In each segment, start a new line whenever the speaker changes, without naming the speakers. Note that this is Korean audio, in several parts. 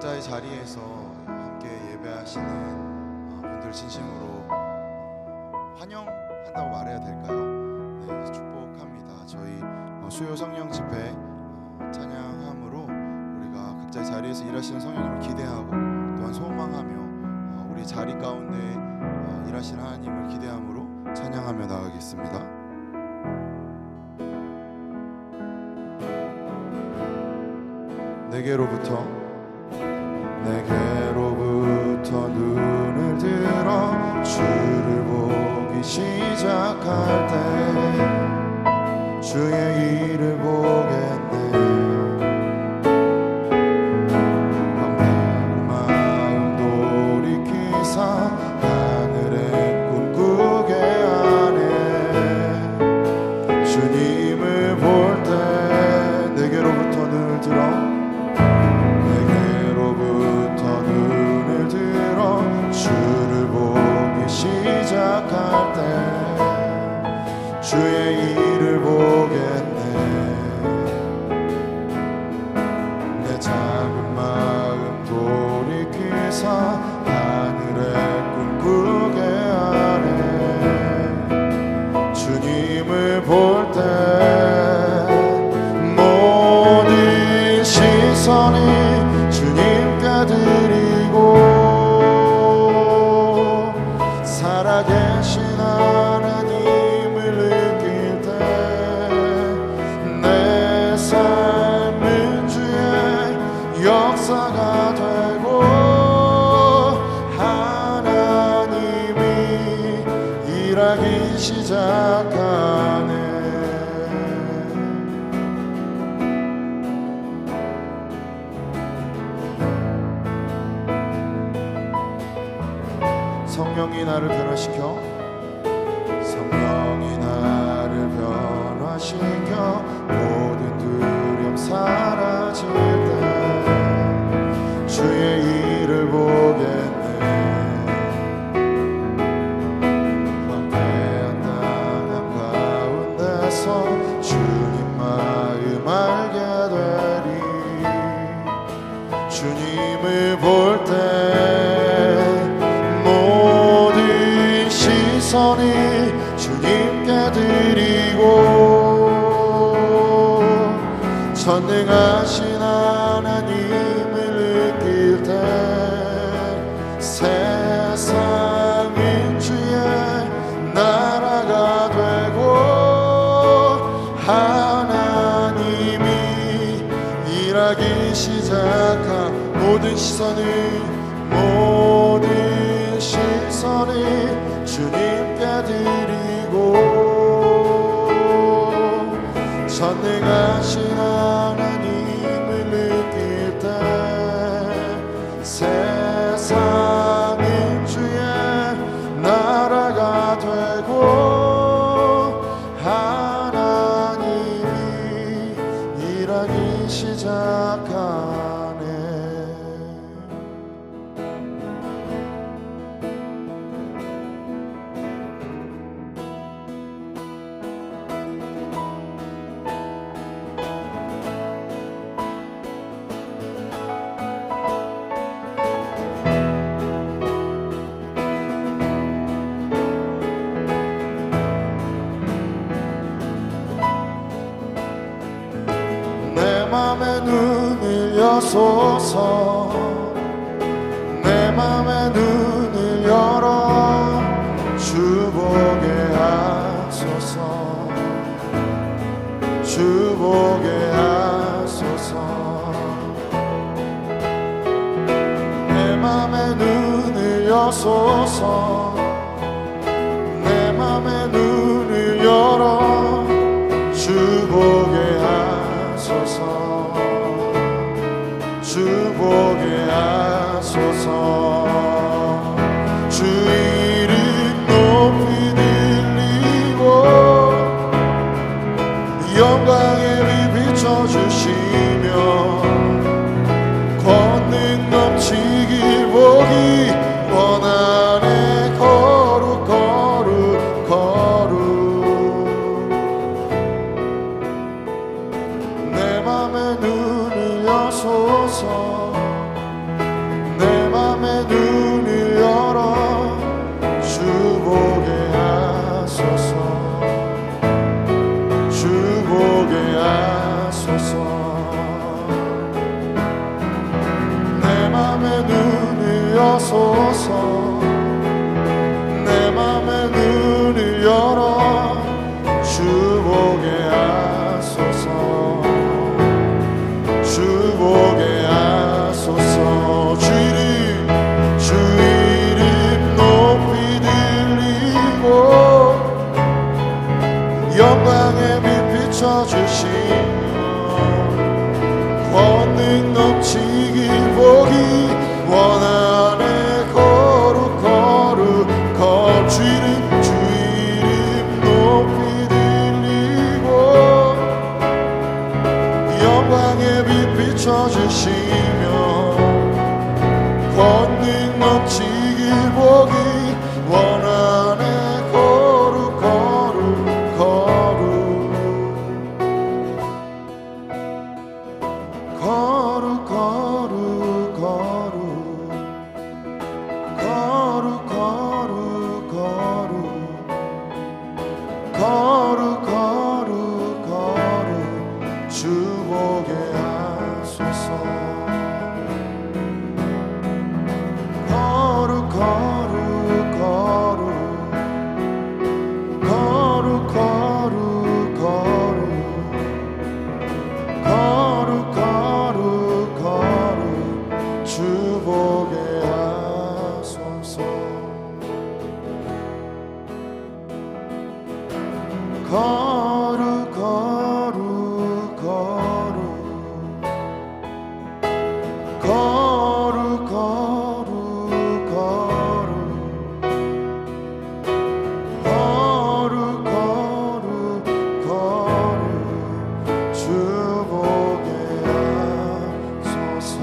각자의 자리에서 함께 예배하시는 분들 진심으로 환영한다고 말해야 될까요? 네, 축복합니다. 저희 수요 성령 집회 찬양함으로 우리가 각자의 자리에서 일하시는 성령님을 기대하고 또한 소망하며 우리 자리 가운데 일하시는 하나님을 기대함으로 찬양하며 나가겠습니다. 내게로부터 눈을 들어 주를 보기 시작할 때 주의 일을 보겠네. 황폐한 마음 돌이키사 하늘의 꿈꾸게 하네. 주님을 볼 때 내게로부터 눈을 들어 주를 보기 시작할 때 주의 일을 보겠네. 내 작은 마음 돌이키사 하늘에 꿈꾸게 하네. 주님을 볼 때 모든 시선이 주님께 드리고 살아계신 하나님을 느낄 때 내 삶은 주의 역사가 되고 하나님이 일하기 시작하네. 성령이 나를 변화시켜 모든 두려움 사라질 때 주의 일을 보겠네. 황폐한 땅 가운데서 주님 마음 알게 되리. 주님을 볼 때 모든 시선이 주님께 드리고 전능하신 하나님을 느낄 때 세상은 주의 나라가 되고 하나님이 일하기 시작한 모든 시선이 주님께 드리고 전능하신 하나님을 느낄 때 세상은 주의 나라가 되고 하나님이 일하기 시작하네. 내 맘에 눈을 여소서 내 맘에 눈을 열어 주 보게 하소서 주 보게 하소서. 내 맘에 눈을 여소서 내 맘에 눈을 열어 주 보게 하소서 주 보게 하소서. 주 이름 높이 들리고 영광의 빛 비춰주시며 권능 넘치길 보기 원하네. 거룩 내 맘에 눈을 여소서 넘치기 보기 원하네. 거룩 거룩 거주이름 주이름 높이 들리고 영광의 빛 비춰주시며 권능 넘치기 보기 원하네. 거룩 거룩 거룩 거룩 거룩 거룩 거룩 거룩 거룩 거룩 주 보게 하소서. 거룩 거룩 거룩 거룩 거룩 거룩 거룩 거룩 주 보게 하소서. 거룩 거룩 거룩 거룩 거룩 거룩 거룩 거룩 주 보게 하소서.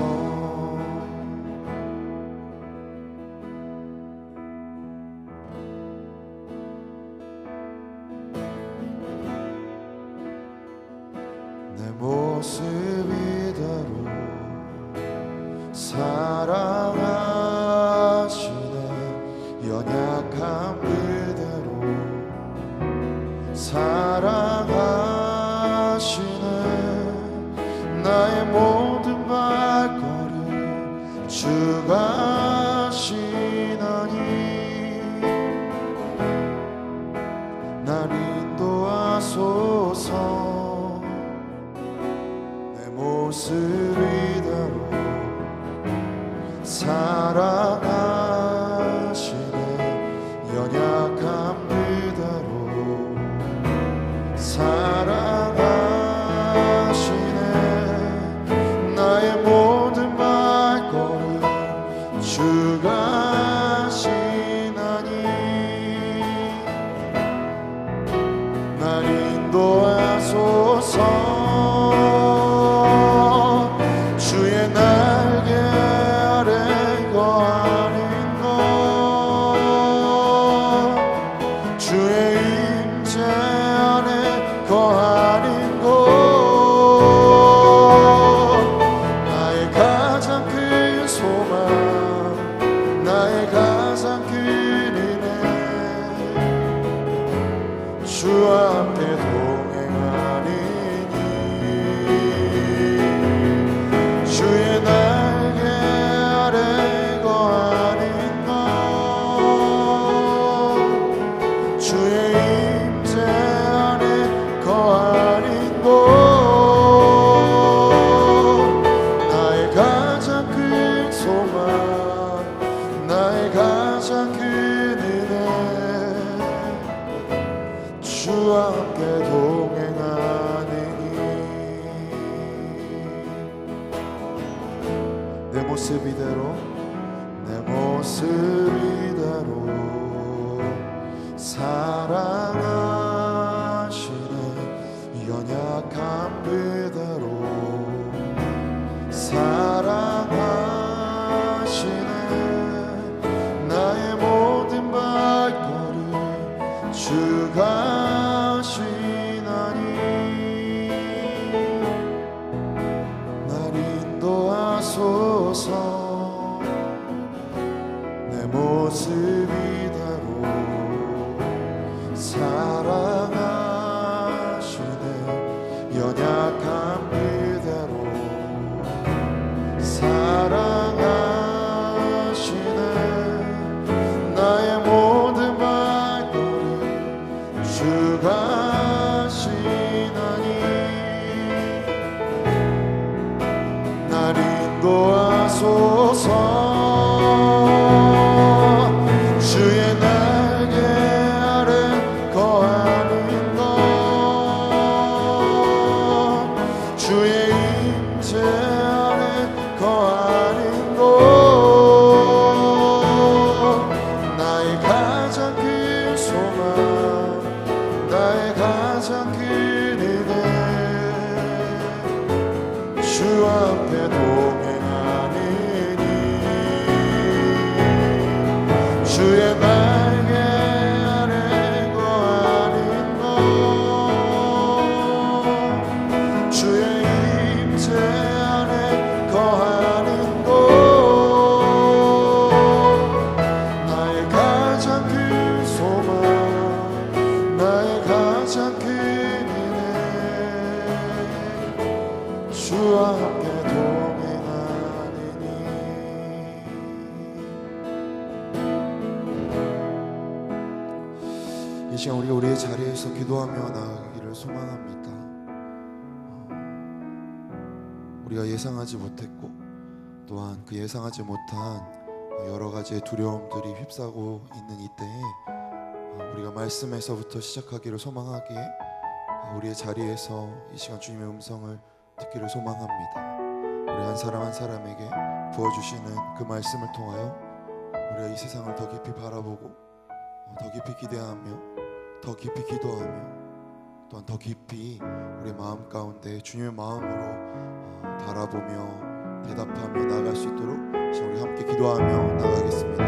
내 모습 이대로 사랑하시네. 연약함 그대로 사랑하시네. 나의 모든 발걸음 주가 하시나니 날 인도하소서. 내 모습 이대로 사랑하시네. 연약함 그대로 사랑하시네. 나의 모든 발걸음 주가 하시나니 날 인도하소서. 주의 날개 아래 거하는 것 주의 임재 안에 거하는 것 나의 가장 큰 소망 나의 가장 큰 은혜 주와 함께 동행하리니 주의 날개 아래 거하는 것 주의 임재 안에 거하는 것 나의 가장 큰 소망 나의 가장 큰 은혜 주와 함께 동행하느니 내 모습 이대로 내 모습 이대로 사랑하시네. 연약함 그대로 사랑하시네. 나의 모든 발걸음 주가 하시나니 날 인도하소서. 내 모습 이대로 사랑하시네. 연약함 그대로 사랑하시네. 나의 모든 발걸음 주가 하시나니 날 인도하소서. 주의 날개 아래 거하는 것 주의 임재 안에 함께 동행하리니 주의 날개 아래 거하는 곳 주의 임재 안에 거하는 곳 나의 가장 큰 소망 나의 가장 큰 은혜 주와 함께 동행하리니 이 시간 우리가 우리의 자리에서 기도하며 나아가기를 소망합니다. 우리가 예상하지 못했고 또한 그 예상하지 못한 여러 가지의 두려움들이 휩싸고 있는 이때에 우리가 말씀에서부터 시작하기를 소망하기에 우리의 자리에서 이 시간 주님의 음성을 듣기를 소망합니다. 우리 한 사람 한 사람에게 부어주시는 그 말씀을 통하여 우리가 이 세상을 더 깊이 바라보고 더 깊이 기대하며 더 깊이 기도하며 또한 더 깊이 우리의 마음 가운데 주님의 마음으로 바라보며 대답하며 나아갈 수 있도록 우리 함께 기도하며 나아가겠습니다.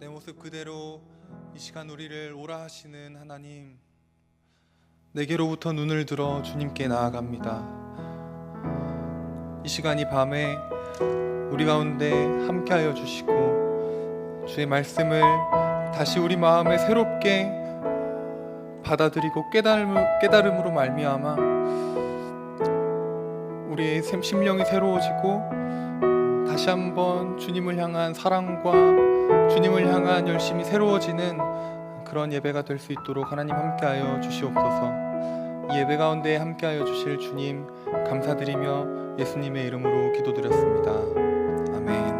내 모습 그대로 이 시간 우리를 오라 하시는 하나님, 내게로부터 눈을 들어 주님께 나아갑니다. 이 시간 이 밤에 우리 가운데 함께하여 주시고 주의 말씀을 다시 우리 마음에 새롭게 받아들이고 깨달음으로 말미암아 우리의 심령이 새로워지고 다시 한번 주님을 향한 사랑과 주님을 향한 열심이 새로워지는 그런 예배가 될 수 있도록 하나님 함께하여 주시옵소서. 이 예배 가운데 함께하여 주실 주님 감사드리며 예수님의 이름으로 기도드렸습니다. 아멘.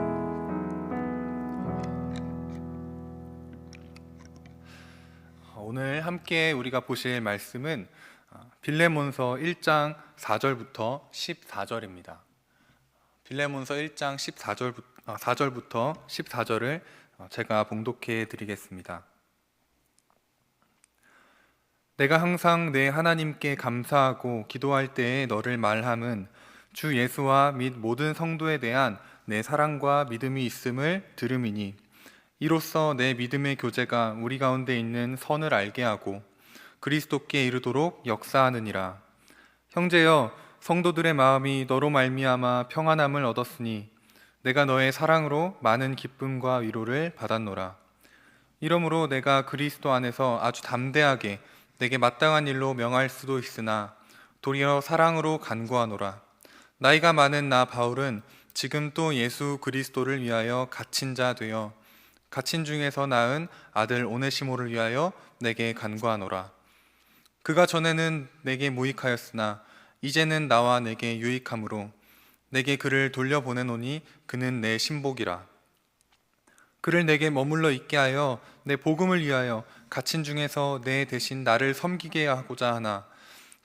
오늘 함께 우리가 보실 말씀은 빌레몬서 1장 4절부터 14절입니다. 빌레몬서 1장 4절부터 14절을 제가 봉독해 드리겠습니다. 내가 항상 내 하나님께 감사하고 기도할 때에 너를 말함은 주 예수와 및 모든 성도에 대한 내 사랑과 믿음이 있음을 들음이니 이로써 내 믿음의 교제가 우리 가운데 있는 선을 알게 하고 그리스도께 이르도록 역사하느니라. 형제여, 성도들의 마음이 너로 말미암아 평안함을 얻었으니 내가 너의 사랑으로 많은 기쁨과 위로를 받았노라. 이러므로 내가 그리스도 안에서 아주 담대하게 내게 마땅한 일로 명할 수도 있으나 도리어 사랑으로 간구하노라. 나이가 많은 나 바울은 지금 또 예수 그리스도를 위하여 갇힌 자 되어 갇힌 중에서 낳은 아들 오네시모를 위하여 내게 간구하노라. 그가 전에는 내게 무익하였으나 이제는 나와 내게 유익함으로 내게 그를 돌려보내노니 그는 내 신복이라. 그를 내게 머물러 있게 하여 내 복음을 위하여 갇힌 중에서 내 대신 나를 섬기게 하고자 하나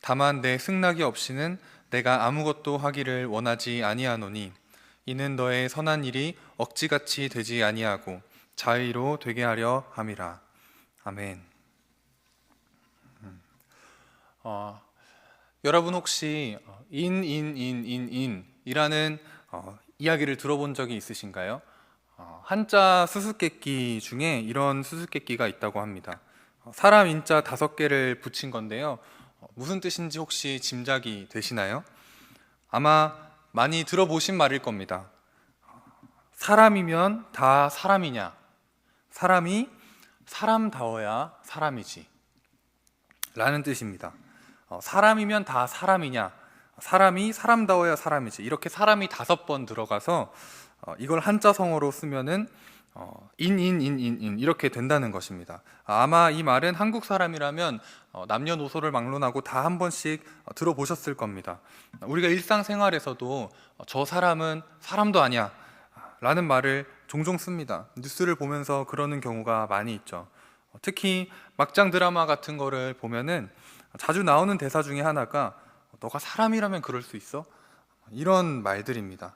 다만 내 승낙이 없이는 내가 아무것도 하기를 원하지 아니하노니 이는 너의 선한 일이 억지같이 되지 아니하고 자의로 되게 하려 함이라. 아멘. 여러분 혹시 인이라는 이야기를 들어본 적이 있으신가요? 한자 수수께끼 중에 이런 수수께끼가 있다고 합니다. 사람 인자 5개를 붙인 건데요. 무슨 뜻인지 혹시 짐작이 되시나요? 아마 많이 들어보신 말일 겁니다. 사람이면 다 사람이냐? 사람이 사람다워야 사람이지 라는 뜻입니다. 사람이면 다 사람이냐? 사람이 사람다워야 사람이지. 이렇게 사람이 5번 들어가서 이걸 한자성어로 쓰면은 인 이렇게 된다는 것입니다. 아마 이 말은 한국 사람이라면 남녀노소를 막론하고 다 한 번씩 들어보셨을 겁니다. 우리가 일상생활에서도 저 사람은 사람도 아니야 라는 말을 종종 씁니다. 뉴스를 보면서 그러는 경우가 많이 있죠. 특히 막장 드라마 같은 거를 보면은 자주 나오는 대사 중에 하나가 너가 사람이라면 그럴 수 있어? 이런 말들입니다.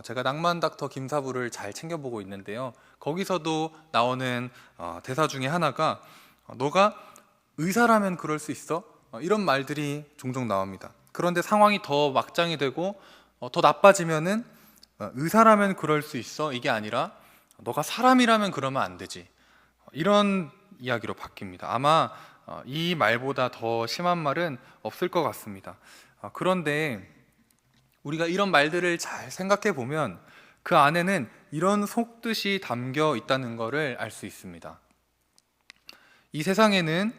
제가 낭만 닥터 김사부를 잘 챙겨보고 있는데요. 거기서도 나오는 대사 중에 하나가 너가 의사라면 그럴 수 있어? 이런 말들이 종종 나옵니다. 그런데 상황이 더 막장이 되고 더 나빠지면은 의사라면 그럴 수 있어? 이게 아니라 너가 사람이라면 그러면 안 되지. 이런 이야기로 바뀝니다. 아마 이 말보다 더 심한 말은 없을 것 같습니다. 그런데 우리가 이런 말들을 잘 생각해 보면 그 안에는 이런 속뜻이 담겨 있다는 것을 알 수 있습니다. 이 세상에는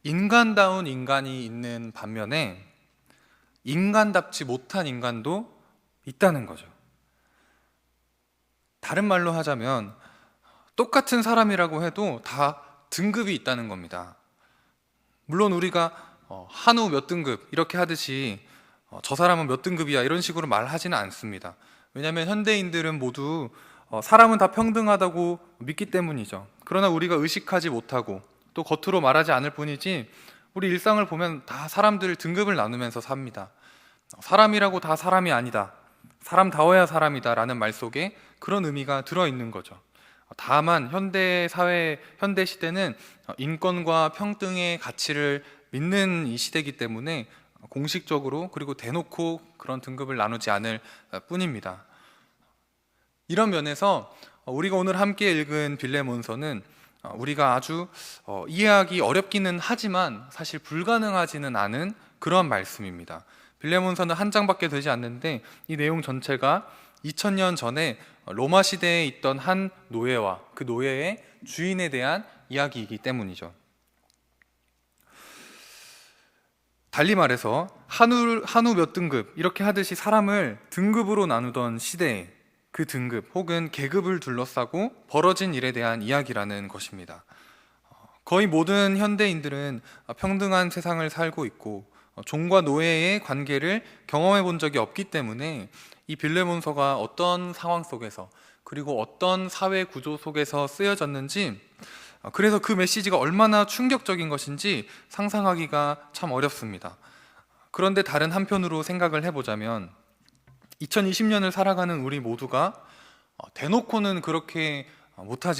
인간다운 인간이 있는 반면에 인간답지 못한 인간도 있다는 거죠. 다른 말로 하자면 똑같은 사람이라고 해도 다 등급이 있다는 겁니다. 물론 우리가 한우 몇 등급 이렇게 하듯이 저 사람은 몇 등급이야 이런 식으로 말하지는 않습니다. 왜냐하면 현대인들은 모두 사람은 다 평등하다고 믿기 때문이죠. 그러나 우리가 의식하지 못하고 또 겉으로 말하지 않을 뿐이지 우리 일상을 보면 다 사람들 등급을 나누면서 삽니다. 사람이라고 다 사람이 아니다. 사람다워야 사람이다 라는 말 속에 그런 의미가 들어있는 거죠. 다만 현대 사회, 현대 시대는 인권과 평등의 가치를 믿는 이 시대이기 때문에 공식적으로 그리고 대놓고 그런 등급을 나누지 않을 뿐입니다. 이런 면에서 우리가 오늘 함께 읽은 빌레몬서는 우리가 아주 이해하기 어렵기는 하지만 사실 불가능하지는 않은 그런 말씀입니다. 빌레몬서는 한 장밖에 되지 않는데 이 내용 전체가 2000년 전에 로마 시대에 있던 한 노예와 그 노예의 주인에 대한 이야기이기 때문이죠. 달리 말해서 한우 몇 등급 이렇게 하듯이 사람을 등급으로 나누던 시대에 그 등급 혹은 계급을 둘러싸고 벌어진 일에 대한 이야기라는 것입니다. 거의 모든 현대인들은 평등한 세상을 살고 있고 종과 노예의 관계를 경험해 본 적이 없기 때문에 이 빌레몬서가 어떤 상황 속에서 그리고 어떤 사회 구조 속에서 쓰여졌는지, 그래서 그 메시지가 얼마나 충격적인 것인지 상상하기가 참 어렵습니다. 그런데 다른 한편으로 생각을 해보자면 2020년을 살아가는 우리 모두가 대놓고는 그렇게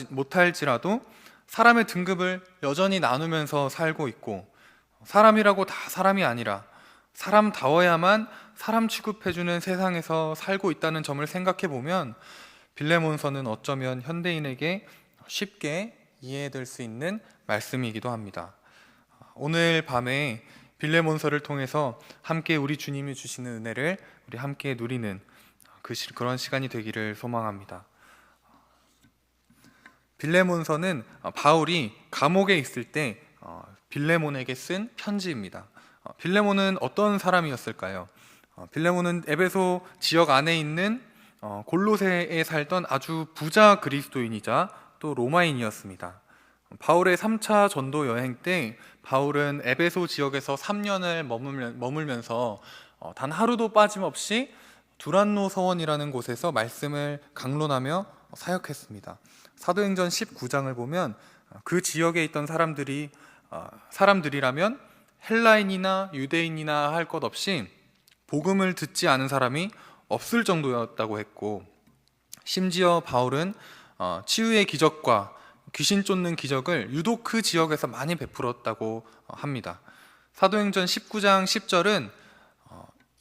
못할지라도 사람의 등급을 여전히 나누면서 살고 있고, 사람이라고 다 사람이 아니라 사람다워야만 사람 취급해주는 세상에서 살고 있다는 점을 생각해 보면 빌레몬서는 어쩌면 현대인에게 쉽게 이해될 수 있는 말씀이기도 합니다. 오늘 밤에 빌레몬서를 통해서 함께 우리 주님이 주시는 은혜를 우리 함께 누리는 그런 시간이 되기를 소망합니다. 빌레몬서는 바울이 감옥에 있을 때 빌레몬에게 쓴 편지입니다. 빌레몬은 어떤 사람이었을까요? 빌레몬은 에베소 지역 안에 있는 골로새에 살던 아주 부자 그리스도인이자 또 로마인이었습니다. 바울의 3차 전도 여행 때 바울은 에베소 지역에서 3년을 머물면서 단 하루도 빠짐없이 두란노 서원이라는 곳에서 말씀을 강론하며 사역했습니다. 사도행전 19장을 보면 그 지역에 있던 사람들이라면 헬라인이나 유대인이나 할 것 없이 복음을 듣지 않은 사람이 없을 정도였다고 했고, 심지어 바울은 치유의 기적과 귀신 쫓는 기적을 유독 그 지역에서 많이 베풀었다고 합니다. 사도행전 19장 10절은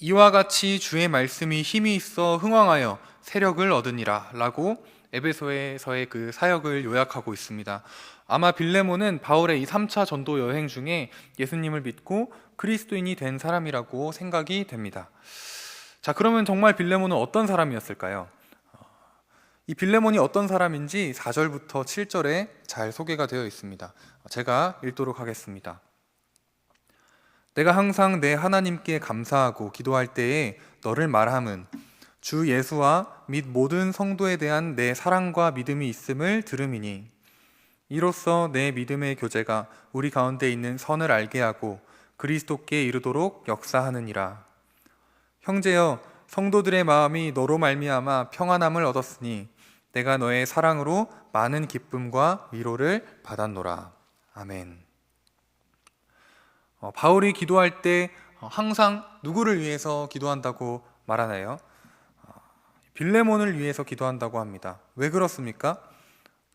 이와 같이 주의 말씀이 힘이 있어 흥왕하여 세력을 얻으니라 라고 에베소에서의 그 사역을 요약하고 있습니다. 아마 빌레몬은 바울의 이 3차 전도 여행 중에 예수님을 믿고 그리스도인이 된 사람이라고 생각이 됩니다. 자, 그러면 정말 빌레몬은 어떤 사람이었을까요? 이 빌레몬이 어떤 사람인지 4절부터 7절에 잘 소개가 되어 있습니다. 제가 읽도록 하겠습니다. 내가 항상 내 하나님께 감사하고 기도할 때에 너를 말함은 주 예수와 및 모든 성도에 대한 내 사랑과 믿음이 있음을 들음이니 이로써 내 믿음의 교제가 우리 가운데 있는 선을 알게 하고 그리스도께 이르도록 역사하느니라. 형제여, 성도들의 마음이 너로 말미암아 평안함을 얻었으니 내가 너의 사랑으로 많은 기쁨과 위로를 받았노라. 아멘. 바울이 기도할 때 항상 누구를 위해서 기도한다고 말하나요? 빌레몬을 위해서 기도한다고 합니다. 왜 그렇습니까?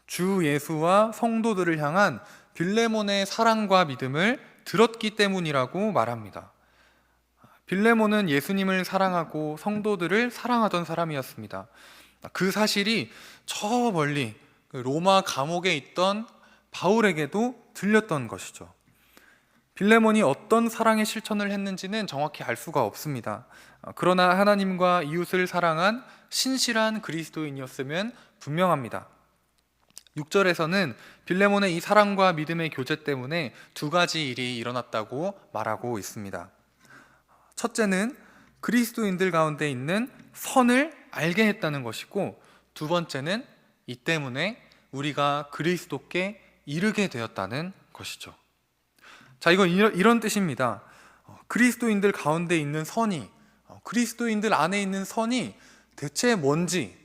주 예수와 성도들을 향한 빌레몬의 사랑과 믿음을 들었기 때문이라고 말합니다. 빌레몬은 예수님을 사랑하고 성도들을 사랑하던 사람이었습니다. 그 사실이 저 멀리 로마 감옥에 있던 바울에게도 들렸던 것이죠. 빌레몬이 어떤 사랑의 실천을 했는지는 정확히 알 수가 없습니다. 그러나 하나님과 이웃을 사랑한 신실한 그리스도인이었으면 분명합니다. 6절에서는 빌레몬의 이 사랑과 믿음의 교제 때문에 두 가지 일이 일어났다고 말하고 있습니다. 첫째는 그리스도인들 가운데 있는 선을 알게 했다는 것이고, 두 번째는 이 때문에 우리가 그리스도께 이르게 되었다는 것이죠. 자, 이건 이런 뜻입니다. 그리스도인들 가운데 있는 선이, 그리스도인들 안에 있는 선이 대체 뭔지,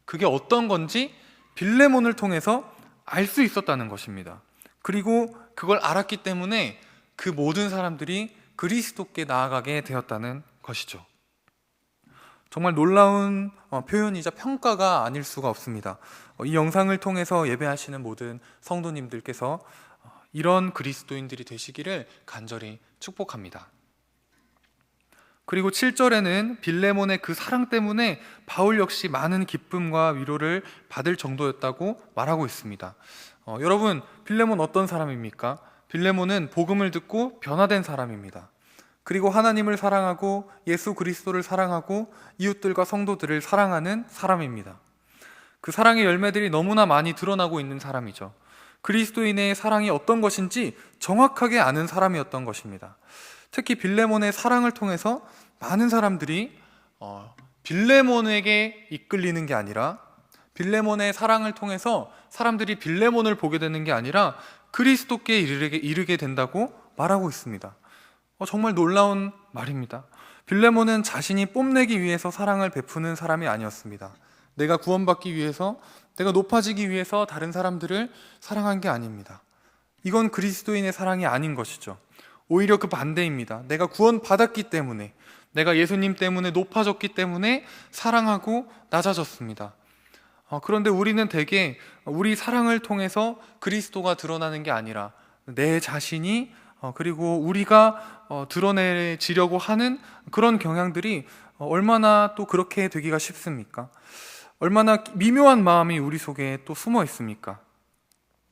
그게 어떤 건지 빌레몬을 통해서 알 수 있었다는 것입니다. 그리고 그걸 알았기 때문에 그 모든 사람들이 그리스도께 나아가게 되었다는 것이죠. 정말 놀라운 표현이자 평가가 아닐 수가 없습니다. 이 영상을 통해서 예배하시는 모든 성도님들께서 이런 그리스도인들이 되시기를 간절히 축복합니다. 그리고 7절에는 빌레몬의 그 사랑 때문에 바울 역시 많은 기쁨과 위로를 받을 정도였다고 말하고 있습니다. 여러분, 빌레몬 어떤 사람입니까? 빌레몬은 복음을 듣고 변화된 사람입니다. 그리고 하나님을 사랑하고 예수 그리스도를 사랑하고 이웃들과 성도들을 사랑하는 사람입니다. 그 사랑의 열매들이 너무나 많이 드러나고 있는 사람이죠. 그리스도인의 사랑이 어떤 것인지 정확하게 아는 사람이었던 것입니다. 특히 빌레몬의 사랑을 통해서 많은 사람들이 빌레몬에게 이끌리는 게 아니라, 빌레몬의 사랑을 통해서 사람들이 빌레몬을 보게 되는 게 아니라 그리스도께 이르게 된다고 말하고 있습니다. 정말 놀라운 말입니다. 빌레몬은 자신이 뽐내기 위해서 사랑을 베푸는 사람이 아니었습니다. 내가 구원받기 위해서, 내가 높아지기 위해서 다른 사람들을 사랑한 게 아닙니다. 이건 그리스도인의 사랑이 아닌 것이죠. 오히려 그 반대입니다. 내가 구원받았기 때문에, 내가 예수님 때문에 높아졌기 때문에 사랑하고 낮아졌습니다. 그런데 우리는 대개 우리 사랑을 통해서 그리스도가 드러나는 게 아니라 내 자신이 그리고 우리가 드러내지려고 하는 그런 경향들이 얼마나 또 그렇게 되기가 쉽습니까? 얼마나 미묘한 마음이 우리 속에 또 숨어 있습니까?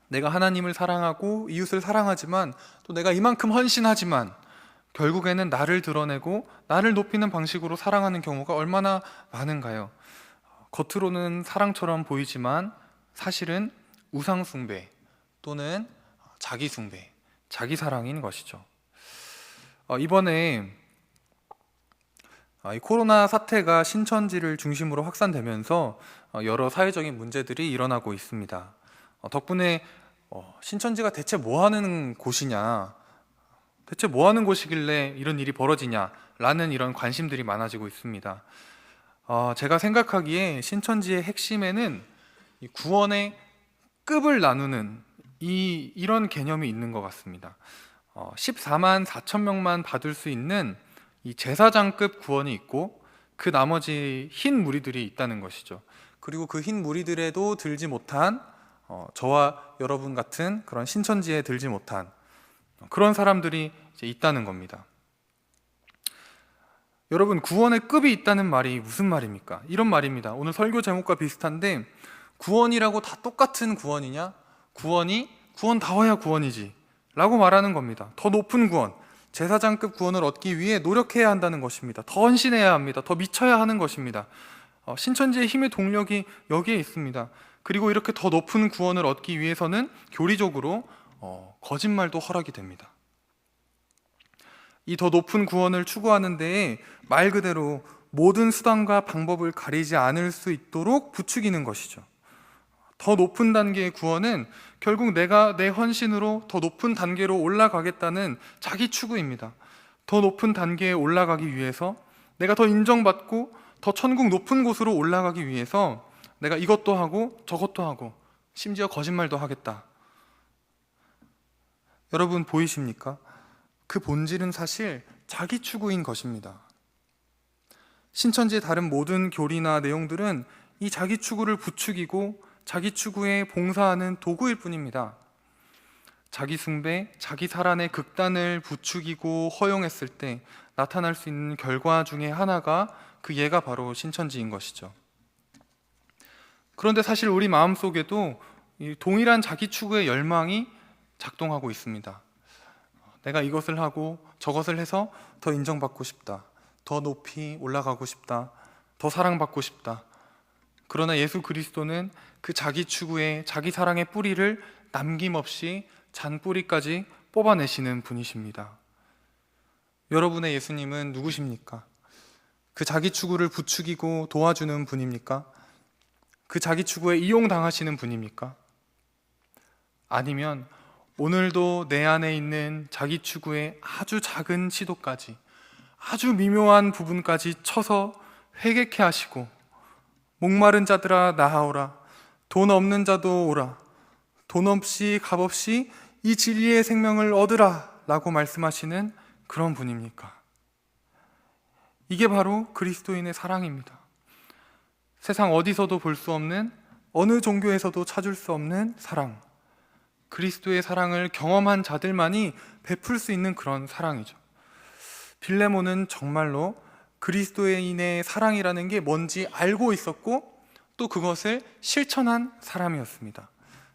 내가 하나님을 사랑하고 이웃을 사랑하지만, 또 내가 이만큼 헌신하지만 결국에는 나를 드러내고 나를 높이는 방식으로 사랑하는 경우가 얼마나 많은가요? 겉으로는 사랑처럼 보이지만 사실은 우상숭배 또는 자기숭배, 자기사랑인 것이죠. 이번에 이 코로나 사태가 신천지를 중심으로 확산되면서 여러 사회적인 문제들이 일어나고 있습니다. 덕분에 신천지가 대체 뭐 하는 곳이냐, 대체 뭐 하는 곳이길래 이런 일이 벌어지냐 라는 이런 관심들이 많아지고 있습니다. 제가 생각하기에 신천지의 핵심에는 이 구원의 급을 나누는 이런 개념이 있는 것 같습니다. 14만 4천 명만 받을 수 있는 이 제사장급 구원이 있고, 그 나머지 흰 무리들이 있다는 것이죠. 그리고 그 흰 무리들에도 들지 못한 저와 여러분 같은 그런 신천지에 들지 못한 그런 사람들이 이제 있다는 겁니다. 여러분, 구원의 급이 있다는 말이 무슨 말입니까? 이런 말입니다. 오늘 설교 제목과 비슷한데, 구원이라고 다 똑같은 구원이냐? 구원다워야 구원이지 라고 말하는 겁니다. 더 높은 구원, 제사장급 구원을 얻기 위해 노력해야 한다는 것입니다. 더 헌신해야 합니다. 더 미쳐야 하는 것입니다. 신천지의 힘의 동력이 여기에 있습니다. 그리고 이렇게 더 높은 구원을 얻기 위해서는 교리적으로 거짓말도 허락이 됩니다. 이 더 높은 구원을 추구하는 데에 말 그대로 모든 수단과 방법을 가리지 않을 수 있도록 부추기는 것이죠. 더 높은 단계의 구원은 결국 내가 내 헌신으로 더 높은 단계로 올라가겠다는 자기 추구입니다. 더 높은 단계에 올라가기 위해서, 내가 더 인정받고 더 천국 높은 곳으로 올라가기 위해서 내가 이것도 하고 저것도 하고 심지어 거짓말도 하겠다. 여러분 보이십니까? 그 본질은 사실 자기 추구인 것입니다. 신천지의 다른 모든 교리나 내용들은 이 자기 추구를 부추기고 자기 추구에 봉사하는 도구일 뿐입니다. 자기 숭배, 자기 살안의 극단을 부추기고 허용했을 때 나타날 수 있는 결과 중에 하나가 그 예가 바로 신천지인 것이죠. 그런데 사실 우리 마음속에도 이 동일한 자기 추구의 열망이 작동하고 있습니다. 내가 이것을 하고 저것을 해서 더 인정받고 싶다. 더 높이 올라가고 싶다. 더 사랑받고 싶다. 그러나 예수 그리스도는 그 자기 추구의 자기 사랑의 뿌리를 남김없이 잔뿌리까지 뽑아내시는 분이십니다. 여러분의 예수님은 누구십니까? 그 자기 추구를 부추기고 도와주는 분입니까? 그 자기 추구에 이용당하시는 분입니까? 아니면 오늘도 내 안에 있는 자기 추구의 아주 작은 시도까지, 아주 미묘한 부분까지 쳐서 회개케 하시고, 목마른 자들아 나아오라, 돈 없는 자도 오라, 돈 없이 값없이 이 진리의 생명을 얻으라 라고 말씀하시는 그런 분입니까? 이게 바로 그리스도인의 사랑입니다. 세상 어디서도 볼 수 없는, 어느 종교에서도 찾을 수 없는 사랑, 그리스도의 사랑을 경험한 자들만이 베풀 수 있는 그런 사랑이죠. 빌레몬은 정말로 그리스도인의 사랑이라는 게 뭔지 알고 있었고 또 그것을 실천한 사람이었습니다.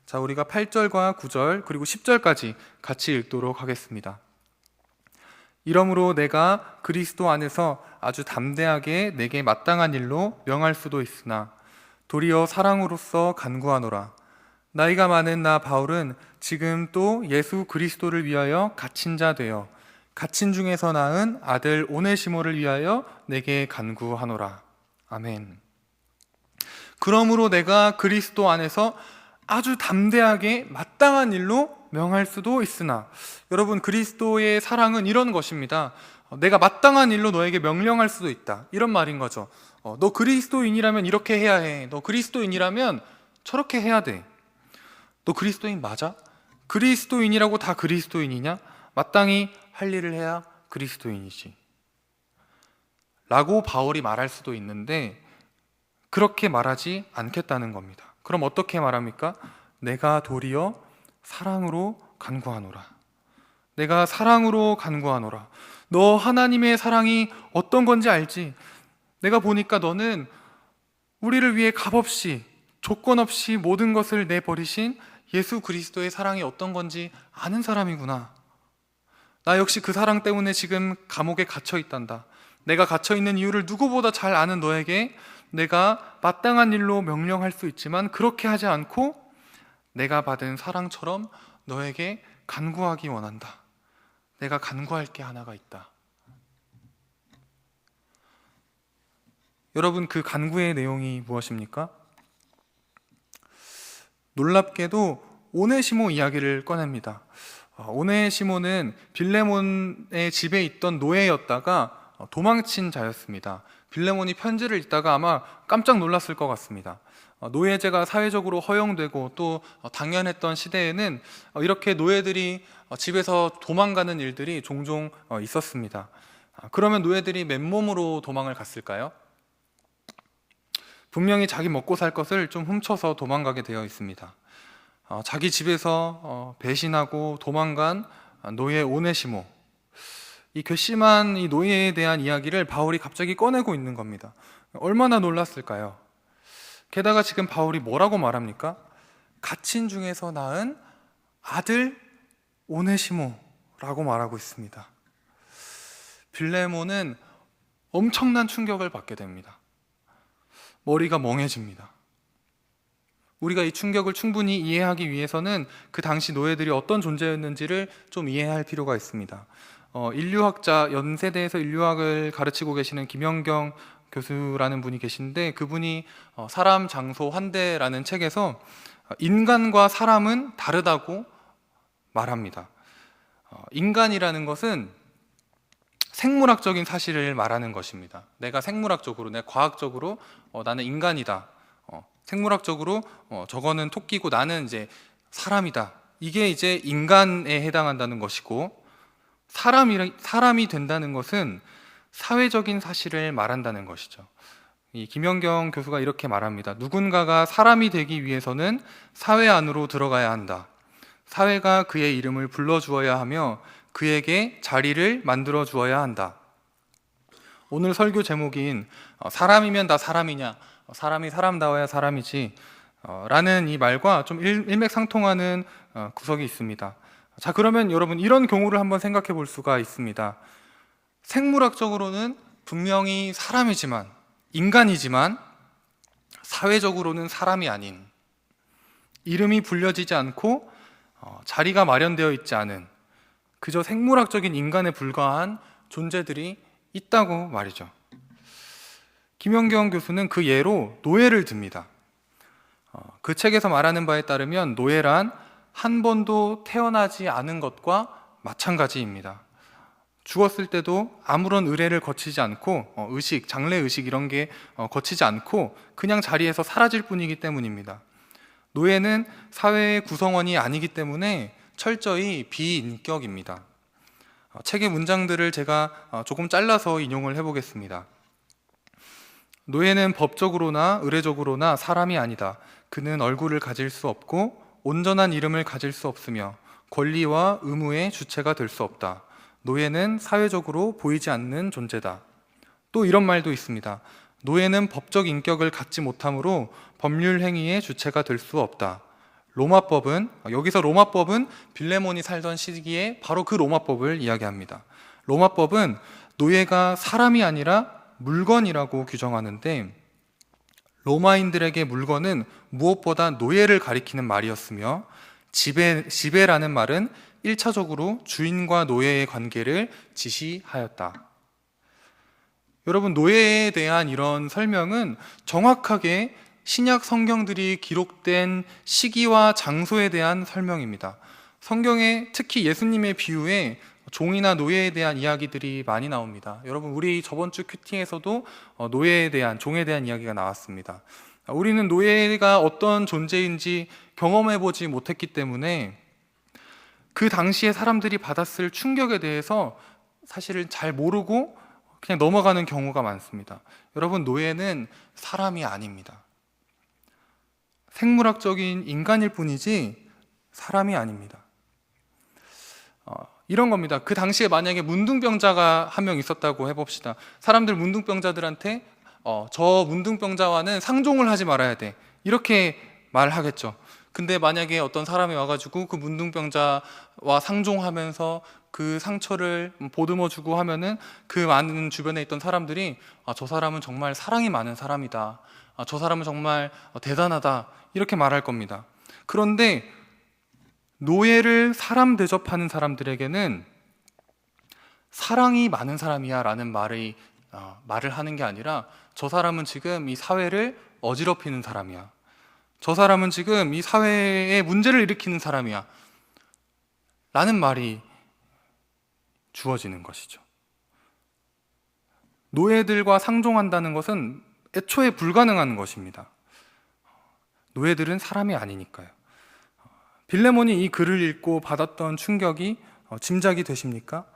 자, 우리가 8절과 9절 그리고 10절까지 같이 읽도록 하겠습니다. 이러므로 내가 그리스도 안에서 아주 담대하게 내게 마땅한 일로 명할 수도 있으나 도리어 사랑으로서 간구하노라. 나이가 많은 나 바울은 지금 또 예수 그리스도를 위하여 갇힌 자 되어 갇힌 중에서 낳은 아들 오네시모를 위하여 내게 간구하노라. 아멘. 그러므로 내가 그리스도 안에서 아주 담대하게 마땅한 일로 명할 수도 있으나, 여러분 그리스도의 사랑은 이런 것입니다. 내가 마땅한 일로 너에게 명령할 수도 있다, 이런 말인 거죠. 너 그리스도인이라면 이렇게 해야 해. 너 그리스도인이라면 저렇게 해야 돼. 너 그리스도인 맞아? 그리스도인이라고 다 그리스도인이냐? 마땅히 할 일을 해야 그리스도인이지 라고 바울이 말할 수도 있는데, 그렇게 말하지 않겠다는 겁니다. 그럼 어떻게 말합니까? 내가 도리어 사랑으로 간구하노라. 내가 사랑으로 간구하노라. 너 하나님의 사랑이 어떤 건지 알지? 내가 보니까 너는 우리를 위해 값없이, 조건 없이 모든 것을 내버리신 예수 그리스도의 사랑이 어떤 건지 아는 사람이구나. 나 역시 그 사랑 때문에 지금 감옥에 갇혀 있단다. 내가 갇혀 있는 이유를 누구보다 잘 아는 너에게 내가 마땅한 일로 명령할 수 있지만 그렇게 하지 않고 내가 받은 사랑처럼 너에게 간구하기 원한다. 내가 간구할 게 하나가 있다. 여러분, 그 간구의 내용이 무엇입니까? 놀랍게도 오네시모 이야기를 꺼냅니다. 오네시모는 빌레몬의 집에 있던 노예였다가 도망친 자였습니다. 빌레몬이 편지를 읽다가 아마 깜짝 놀랐을 것 같습니다. 노예제가 사회적으로 허용되고 또 당연했던 시대에는 이렇게 노예들이 집에서 도망가는 일들이 종종 있었습니다. 그러면 노예들이 맨몸으로 도망을 갔을까요? 분명히 자기 먹고 살 것을 좀 훔쳐서 도망가게 되어 있습니다. 자기 집에서 배신하고 도망간 노예 오네시모, 이 괘씸한 이 노예에 대한 이야기를 바울이 갑자기 꺼내고 있는 겁니다. 얼마나 놀랐을까요? 게다가 지금 바울이 뭐라고 말합니까? 갇힌 중에서 낳은 아들 오네시모라고 말하고 있습니다. 빌레몬은 엄청난 충격을 받게 됩니다. 머리가 멍해집니다. 우리가 이 충격을 충분히 이해하기 위해서는 그 당시 노예들이 어떤 존재였는지를 좀 이해할 필요가 있습니다. 인류학자, 연세대에서 인류학을 가르치고 계시는 김연경 교수라는 분이 계신데, 그분이 사람, 장소, 환대라는 책에서 인간과 사람은 다르다고 말합니다. 인간이라는 것은 생물학적인 사실을 말하는 것입니다. 내가 생물학적으로, 내가 과학적으로 나는 인간이다. 생물학적으로 저거는 토끼고 나는 이제 사람이다. 이게 이제 인간에 해당한다는 것이고, 사람이 된다는 것은 사회적인 사실을 말한다는 것이죠. 이 김연경 교수가 이렇게 말합니다. 누군가가 사람이 되기 위해서는 사회 안으로 들어가야 한다. 사회가 그의 이름을 불러주어야 하며 그에게 자리를 만들어 주어야 한다. 오늘 설교 제목인 사람이면 다 사람이냐, 사람이 사람다워야 사람이지 라는 이 말과 좀 일맥상통하는 구석이 있습니다. 자, 그러면 여러분, 이런 경우를 한번 생각해 볼 수가 있습니다. 생물학적으로는 분명히 사람이지만, 인간이지만 사회적으로는 사람이 아닌, 이름이 불려지지 않고 자리가 마련되어 있지 않은, 그저 생물학적인 인간에 불과한 존재들이 있다고 말이죠. 김연경 교수는 그 예로 노예를 듭니다. 그 책에서 말하는 바에 따르면 노예란 한 번도 태어나지 않은 것과 마찬가지입니다. 죽었을 때도 아무런 의례를 거치지 않고 의식, 장례의식 이런 게 거치지 않고 그냥 자리에서 사라질 뿐이기 때문입니다. 노예는 사회의 구성원이 아니기 때문에 철저히 비인격입니다. 책의 문장들을 제가 조금 잘라서 인용을 해보겠습니다. 노예는 법적으로나 의례적으로나 사람이 아니다. 그는 얼굴을 가질 수 없고 온전한 이름을 가질 수 없으며 권리와 의무의 주체가 될 수 없다. 노예는 사회적으로 보이지 않는 존재다. 또 이런 말도 있습니다. 노예는 법적 인격을 갖지 못하므로 법률 행위의 주체가 될 수 없다. 로마법은, 여기서 로마법은 빌레몬이 살던 시기에 바로 그 로마법을 이야기합니다. 로마법은 노예가 사람이 아니라 물건이라고 규정하는데, 로마인들에게 물건은 무엇보다 노예를 가리키는 말이었으며, 지배라는 말은 1차적으로 주인과 노예의 관계를 지시하였다. 여러분, 노예에 대한 이런 설명은 정확하게 신약 성경들이 기록된 시기와 장소에 대한 설명입니다. 성경에 특히 예수님의 비유에 종이나 노예에 대한 이야기들이 많이 나옵니다. 여러분, 우리 저번 주 큐티에서도 노예에 대한, 종에 대한 이야기가 나왔습니다. 우리는 노예가 어떤 존재인지 경험해보지 못했기 때문에 그 당시에 사람들이 받았을 충격에 대해서 사실은 잘 모르고 그냥 넘어가는 경우가 많습니다. 여러분, 노예는 사람이 아닙니다. 생물학적인 인간일 뿐이지 사람이 아닙니다. 이런 겁니다. 그 당시에 만약에 문둥병자가 한 명 있었다고 해봅시다. 사람들 문둥병자들한테 저 문둥병자와는 상종을 하지 말아야 돼, 이렇게 말하겠죠. 근데 만약에 어떤 사람이 와가지고 그 문둥병자와 상종하면서 그 상처를 보듬어주고 하면은 그 많은 주변에 있던 사람들이 저 사람은 정말 사랑이 많은 사람이다, 저 사람은 정말 대단하다, 이렇게 말할 겁니다. 그런데 노예를 사람 대접하는 사람들에게는 사랑이 많은 사람이야 라는 말을 하는 게 아니라, 저 사람은 지금 이 사회를 어지럽히는 사람이야, 저 사람은 지금 이 사회에 문제를 일으키는 사람이야 라는 말이 주어지는 것이죠. 노예들과 상종한다는 것은 애초에 불가능한 것입니다. 노예들은 사람이 아니니까요. 빌레몬이 이 글을 읽고 받았던 충격이 짐작이 되십니까?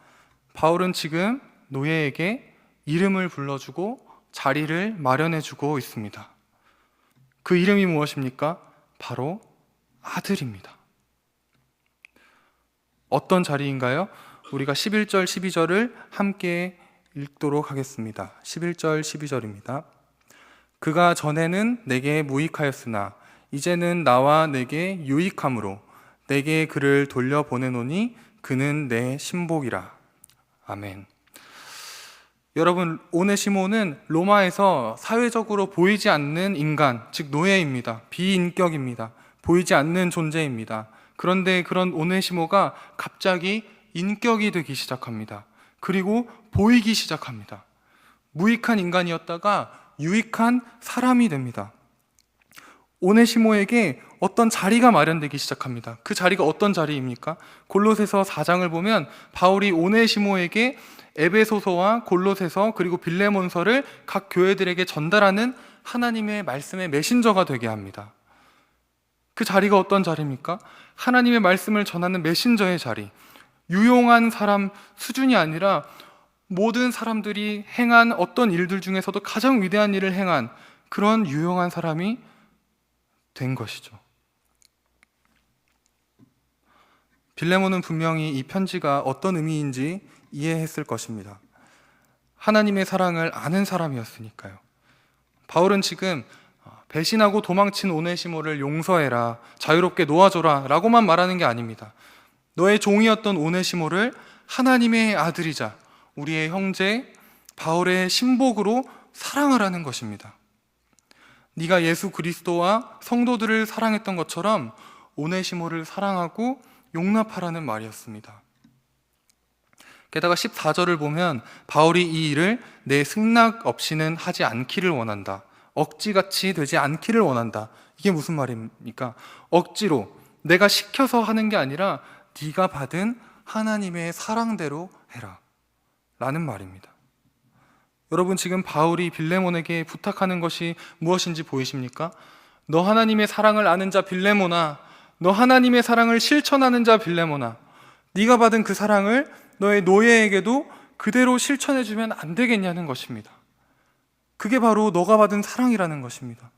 바울은 지금 노예에게 이름을 불러주고 자리를 마련해주고 있습니다. 그 이름이 무엇입니까? 바로 아들입니다. 어떤 자리인가요? 우리가 11절, 12절을 함께 읽도록 하겠습니다. 11절, 12절입니다. 그가 전에는 내게 무익하였으나 이제는 나와 내게 유익함으로 내게 그를 돌려보내노니 그는 내 신복이라. 아멘. 여러분, 오네시모는 로마에서 사회적으로 보이지 않는 인간, 즉 노예입니다. 비인격입니다. 보이지 않는 존재입니다. 그런데 그런 오네시모가 갑자기 인격이 되기 시작합니다. 그리고 보이기 시작합니다. 무익한 인간이었다가 유익한 사람이 됩니다. 오네시모에게 어떤 자리가 마련되기 시작합니다. 그 자리가 어떤 자리입니까? 골로새서 4장을 보면 바울이 오네시모에게 에베소서와 골로새서 그리고 빌레몬서를 각 교회들에게 전달하는 하나님의 말씀의 메신저가 되게 합니다. 그 자리가 어떤 자리입니까? 하나님의 말씀을 전하는 메신저의 자리. 유용한 사람 수준이 아니라 모든 사람들이 행한 어떤 일들 중에서도 가장 위대한 일을 행한 그런 유용한 사람이 된 것이죠. 빌레몬은 분명히 이 편지가 어떤 의미인지 이해했을 것입니다. 하나님의 사랑을 아는 사람이었으니까요. 바울은 지금 배신하고 도망친 오네시모를 용서해라, 자유롭게 놓아줘라 라고만 말하는 게 아닙니다. 너의 종이었던 오네시모를 하나님의 아들이자 우리의 형제 바울의 신복으로 사랑하라는 것입니다. 네가 예수 그리스도와 성도들을 사랑했던 것처럼 오네시모를 사랑하고 용납하라는 말이었습니다. 게다가 14절을 보면 바울이 이 일을 내 승낙 없이는 하지 않기를 원한다. 억지같이 되지 않기를 원한다. 이게 무슨 말입니까? 억지로 내가 시켜서 하는 게 아니라 네가 받은 하나님의 사랑대로 해라 라는 말입니다. 여러분, 지금 바울이 빌레몬에게 부탁하는 것이 무엇인지 보이십니까? 너 하나님의 사랑을 아는 자 빌레몬아, 너 하나님의 사랑을 실천하는 자 빌레몬아, 네가 받은 그 사랑을 너의 노예에게도 그대로 실천해주면 안 되겠냐는 것입니다. 그게 바로 너가 받은 사랑이라는 것입니다.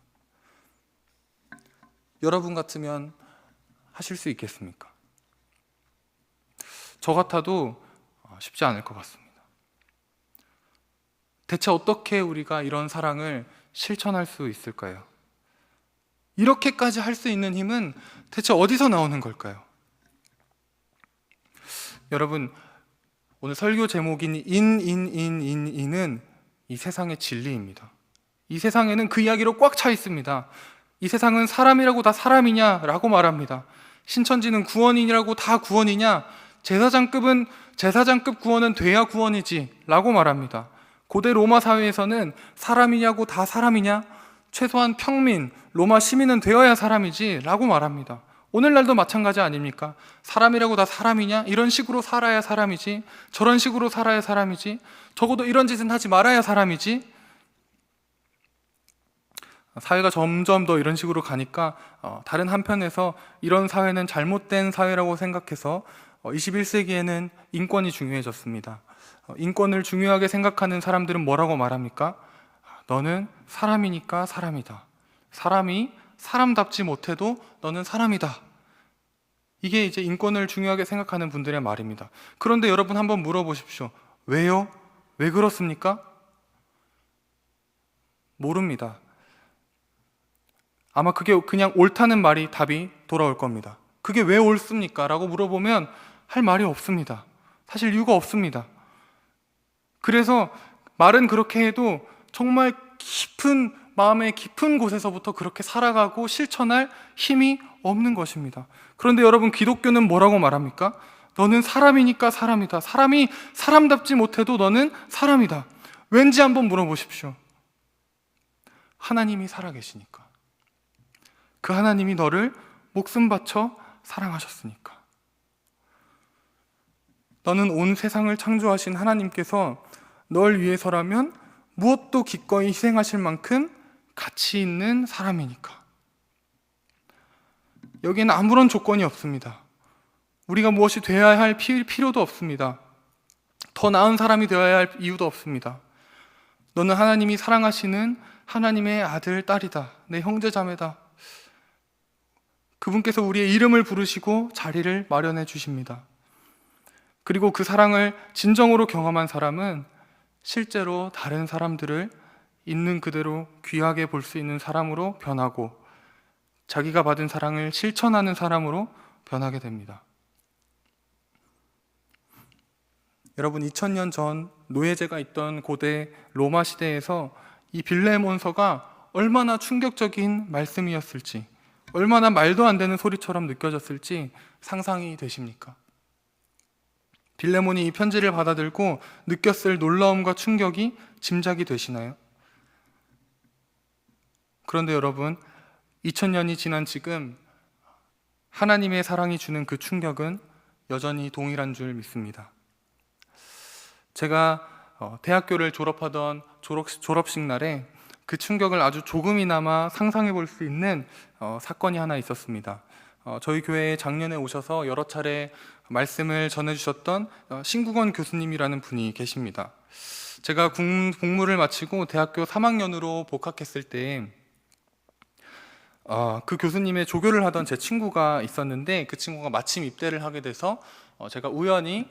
여러분 같으면 하실 수 있겠습니까? 저 같아도 쉽지 않을 것 같습니다. 대체 어떻게 우리가 이런 사랑을 실천할 수 있을까요? 이렇게까지 할 수 있는 힘은 대체 어디서 나오는 걸까요? 여러분, 오늘 설교 제목인 인은 이 세상의 진리입니다. 이 세상에는 그 이야기로 꽉 차 있습니다. 이 세상은 사람이라고 다 사람이냐라고 말합니다. 신천지는 구원인이라고 다 구원이냐? 제사장급 구원은 돼야 구원이지 라고 말합니다. 고대 로마 사회에서는 사람이냐고 다 사람이냐? 최소한 평민, 로마 시민은 되어야 사람이지 라고 말합니다. 오늘날도 마찬가지 아닙니까? 사람이라고 다 사람이냐? 이런 식으로 살아야 사람이지, 저런 식으로 살아야 사람이지, 적어도 이런 짓은 하지 말아야 사람이지. 사회가 점점 더 이런 식으로 가니까 다른 한편에서 이런 사회는 잘못된 사회라고 생각해서 21세기에는 인권이 중요해졌습니다. 인권을 중요하게 생각하는 사람들은 뭐라고 말합니까? 너는 사람이니까 사람이다. 사람이 사람답지 못해도 너는 사람이다. 이게 이제 인권을 중요하게 생각하는 분들의 말입니다. 그런데 여러분 한번 물어보십시오. 왜요? 왜 그렇습니까? 모릅니다. 아마 그게 그냥 옳다는 말이 답이 돌아올 겁니다. 그게 왜 옳습니까? 라고 물어보면 할 말이 없습니다. 사실 이유가 없습니다. 그래서 말은 그렇게 해도 정말 깊은 마음의 깊은 곳에서부터 그렇게 살아가고 실천할 힘이 없는 것입니다. 그런데 여러분, 기독교는 뭐라고 말합니까? 너는 사람이니까 사람이다. 사람이 사람답지 못해도 너는 사람이다. 왠지 한번 물어보십시오. 하나님이 살아계시니까. 그 하나님이 너를 목숨 바쳐 사랑하셨으니까. 너는 온 세상을 창조하신 하나님께서 널 위해서라면 무엇도 기꺼이 희생하실 만큼 가치 있는 사람이니까. 여기에는 아무런 조건이 없습니다. 우리가 무엇이 되어야 할 필요도 없습니다. 더 나은 사람이 되어야 할 이유도 없습니다. 너는 하나님이 사랑하시는 하나님의 아들, 딸이다. 내 형제, 자매다. 그분께서 우리의 이름을 부르시고 자리를 마련해 주십니다. 그리고 그 사랑을 진정으로 경험한 사람은 실제로 다른 사람들을 있는 그대로 귀하게 볼 수 있는 사람으로 변하고 자기가 받은 사랑을 실천하는 사람으로 변하게 됩니다. 여러분, 2000년 전 노예제가 있던 고대 로마 시대에서 이 빌레몬서가 얼마나 충격적인 말씀이었을지, 얼마나 말도 안 되는 소리처럼 느껴졌을지 상상이 되십니까? 빌레몬이 이 편지를 받아들고 느꼈을 놀라움과 충격이 짐작이 되시나요? 그런데 여러분, 2000년이 지난 지금 하나님의 사랑이 주는 그 충격은 여전히 동일한 줄 믿습니다. 제가 대학교를 졸업하던 졸업식 날에 그 충격을 아주 조금이나마 상상해 볼 수 있는 사건이 하나 있었습니다. 저희 교회에 작년에 오셔서 여러 차례 말씀을 전해주셨던 신국원 교수님이라는 분이 계십니다. 제가 공무를 마치고 대학교 3학년으로 복학했을 때 그 교수님의 조교를 하던 제 친구가 있었는데, 그 친구가 마침 입대를 하게 돼서 제가 우연히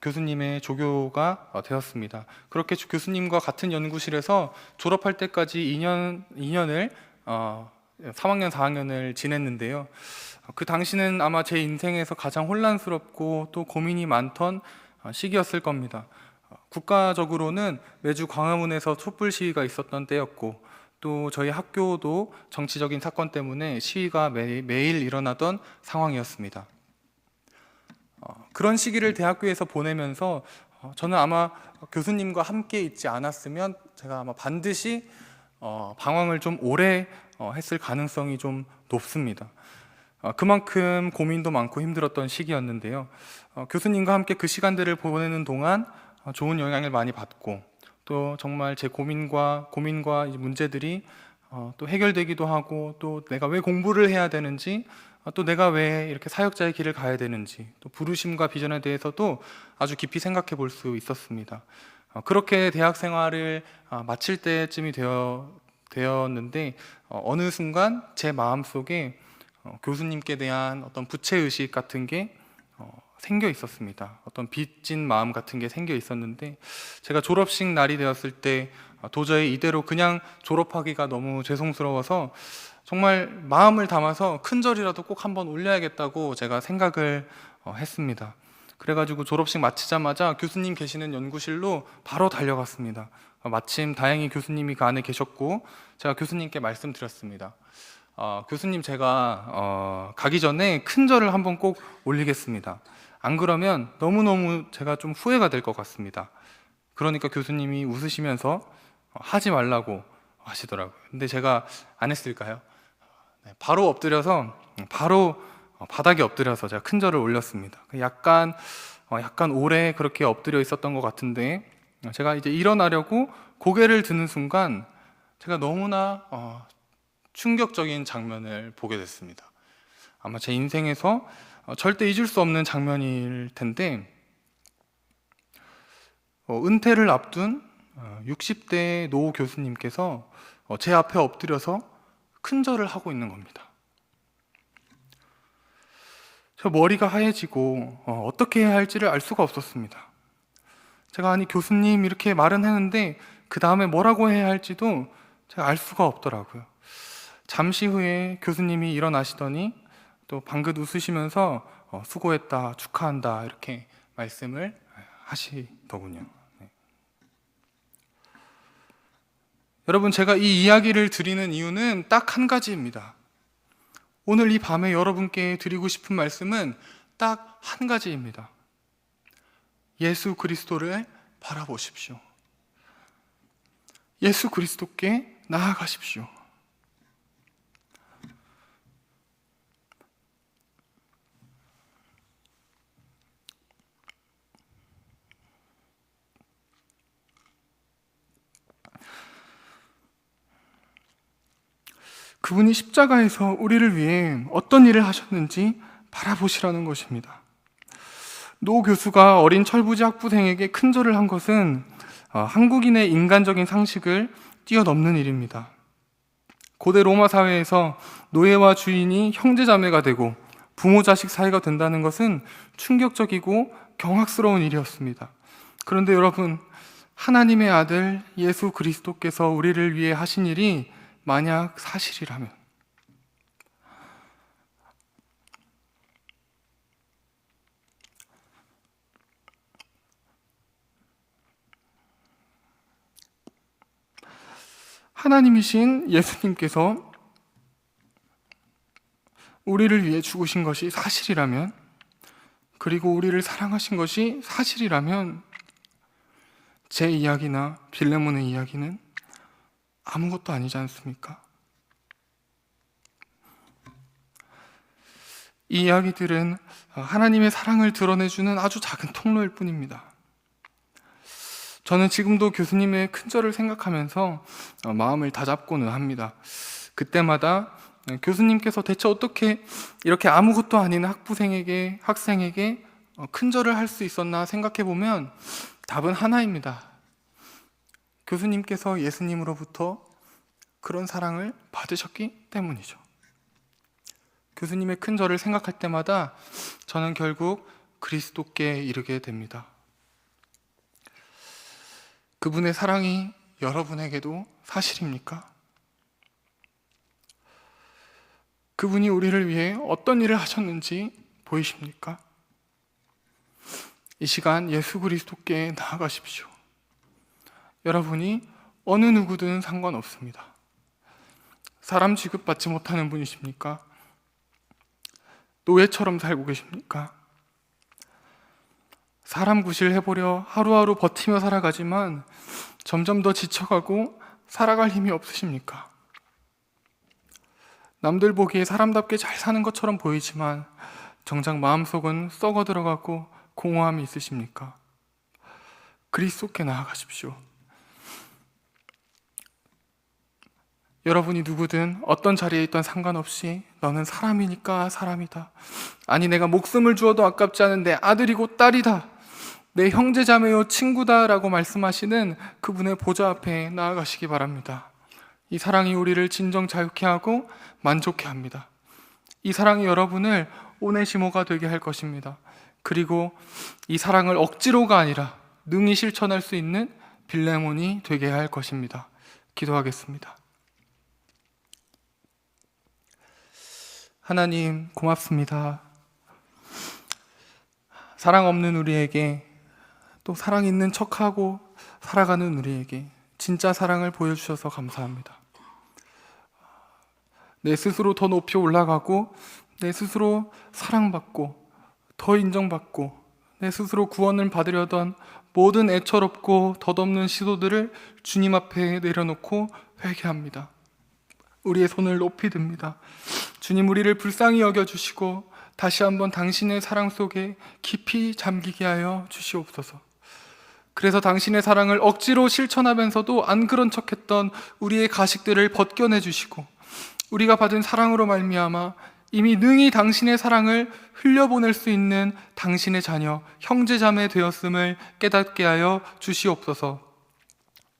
교수님의 조교가 되었습니다. 그렇게 교수님과 같은 연구실에서 졸업할 때까지 2년을 3학년, 4학년을 지냈는데요. 그 당시는 아마 제 인생에서 가장 혼란스럽고 또 고민이 많던 시기였을 겁니다. 국가적으로는 매주 광화문에서 촛불 시위가 있었던 때였고, 또 저희 학교도 정치적인 사건 때문에 시위가 매일 일어나던 상황이었습니다. 그런 시기를 대학교에서 보내면서 저는 아마 교수님과 함께 있지 않았으면 제가 아마 반드시 방황을 좀 오래 했을 가능성이 좀 높습니다. 그만큼 고민도 많고 힘들었던 시기였는데요. 교수님과 함께 그 시간들을 보내는 동안 좋은 영향을 많이 받고, 또 정말 제 고민과 문제들이 또 해결되기도 하고, 또 내가 왜 공부를 해야 되는지, 또 내가 왜 이렇게 사역자의 길을 가야 되는지, 또 부르심과 비전에 대해서도 아주 깊이 생각해 볼 수 있었습니다. 그렇게 대학 생활을 마칠 때쯤이 되었는데 어느 순간 제 마음속에 교수님께 대한 어떤 부채의식 같은 게 생겨 있었습니다. 어떤 빚진 마음 같은 게 생겨 있었는데, 제가 졸업식 날이 되었을 때 도저히 이대로 그냥 졸업하기가 너무 죄송스러워서 정말 마음을 담아서 큰 절이라도 꼭 한번 올려야겠다고 제가 생각을 했습니다. 그래가지고 졸업식 마치자마자 교수님 계시는 연구실로 바로 달려갔습니다. 마침 다행히 교수님이 그 안에 계셨고, 제가 교수님께 말씀드렸습니다. 교수님, 제가 가기 전에 큰 절을 한번 꼭 올리겠습니다. 안 그러면 너무너무 제가 좀 후회가 될 것 같습니다. 그러니까 교수님이 웃으시면서 하지 말라고 하시더라고요. 근데 제가 안 했을까요? 바로 엎드려서 바로 바닥에 엎드려서 제가 큰 절을 올렸습니다. 약간 오래 그렇게 엎드려 있었던 것 같은데, 제가 이제 일어나려고 고개를 드는 순간 제가 너무나 충격적인 장면을 보게 됐습니다. 아마 제 인생에서 절대 잊을 수 없는 장면일 텐데, 은퇴를 앞둔 60대 노 교수님께서 제 앞에 엎드려서 큰절을 하고 있는 겁니다. 저 머리가 하얘지고 어떻게 해야 할지를 알 수가 없었습니다. 제가 아니 교수님 이렇게 말은 했는데 그 다음에 뭐라고 해야 할지도 제가 알 수가 없더라고요. 잠시 후에 교수님이 일어나시더니 또 방긋 웃으시면서 수고했다, 축하한다 이렇게 말씀을 하시더군요. 네. 여러분, 제가 이 이야기를 드리는 이유는 딱 한 가지입니다. 오늘 이 밤에 여러분께 드리고 싶은 말씀은 딱 한 가지입니다. 예수 그리스도를 바라보십시오. 예수 그리스도께 나아가십시오. 그분이 십자가에서 우리를 위해 어떤 일을 하셨는지 바라보시라는 것입니다. 노 교수가 어린 철부지 학부생에게 큰절을 한 것은 한국인의 인간적인 상식을 뛰어넘는 일입니다. 고대 로마 사회에서 노예와 주인이 형제자매가 되고 부모 자식 사이가 된다는 것은 충격적이고 경악스러운 일이었습니다. 그런데 여러분, 하나님의 아들 예수 그리스도께서 우리를 위해 하신 일이 만약 사실이라면, 하나님이신 예수님께서 우리를 위해 죽으신 것이 사실이라면, 그리고 우리를 사랑하신 것이 사실이라면, 제 이야기나 빌레몬의 이야기는 아무것도 아니지 않습니까? 이 이야기들은 하나님의 사랑을 드러내주는 아주 작은 통로일 뿐입니다. 저는 지금도 교수님의 큰절을 생각하면서 마음을 다잡고는 합니다. 그때마다 교수님께서 대체 어떻게 이렇게 아무것도 아닌 학생에게 큰절을 할 수 있었나 생각해 보면 답은 하나입니다. 교수님께서 예수님으로부터 그런 사랑을 받으셨기 때문이죠. 교수님의 큰절을 생각할 때마다 저는 결국 그리스도께 이르게 됩니다. 그분의 사랑이 여러분에게도 사실입니까? 그분이 우리를 위해 어떤 일을 하셨는지 보이십니까? 이 시간 예수 그리스도께 나아가십시오. 여러분이 어느 누구든 상관없습니다. 사람 취급받지 못하는 분이십니까? 노예처럼 살고 계십니까? 사람 구실해보려 하루하루 버티며 살아가지만 점점 더 지쳐가고 살아갈 힘이 없으십니까? 남들 보기에 사람답게 잘 사는 것처럼 보이지만 정작 마음속은 썩어 들어가고 공허함이 있으십니까? 그리스도께 나아가십시오. 여러분이 누구든 어떤 자리에 있던 상관없이 너는 사람이니까 사람이다. 아니 내가 목숨을 주어도 아깝지 않은 내 아들이고 딸이다. 내 형제자매요 친구다 라고 말씀하시는 그분의 보좌 앞에 나아가시기 바랍니다. 이 사랑이 우리를 진정 자유케 하고 만족케 합니다. 이 사랑이 여러분을 오네시모가 되게 할 것입니다. 그리고 이 사랑을 억지로가 아니라 능히 실천할 수 있는 빌레몬이 되게 할 것입니다. 기도하겠습니다. 하나님 고맙습니다. 사랑 없는 우리에게, 또 사랑 있는 척하고 살아가는 우리에게 진짜 사랑을 보여주셔서 감사합니다. 내 스스로 더 높이 올라가고, 내 스스로 사랑받고 더 인정받고, 내 스스로 구원을 받으려던 모든 애처롭고 덧없는 시도들을 주님 앞에 내려놓고 회개합니다. 우리의 손을 높이 듭니다. 주님, 우리를 불쌍히 여겨주시고 다시 한번 당신의 사랑 속에 깊이 잠기게 하여 주시옵소서. 그래서 당신의 사랑을 억지로 실천하면서도 안 그런 척했던 우리의 가식들을 벗겨내 주시고, 우리가 받은 사랑으로 말미암아 이미 능히 당신의 사랑을 흘려보낼 수 있는 당신의 자녀, 형제자매 되었음을 깨닫게 하여 주시옵소서.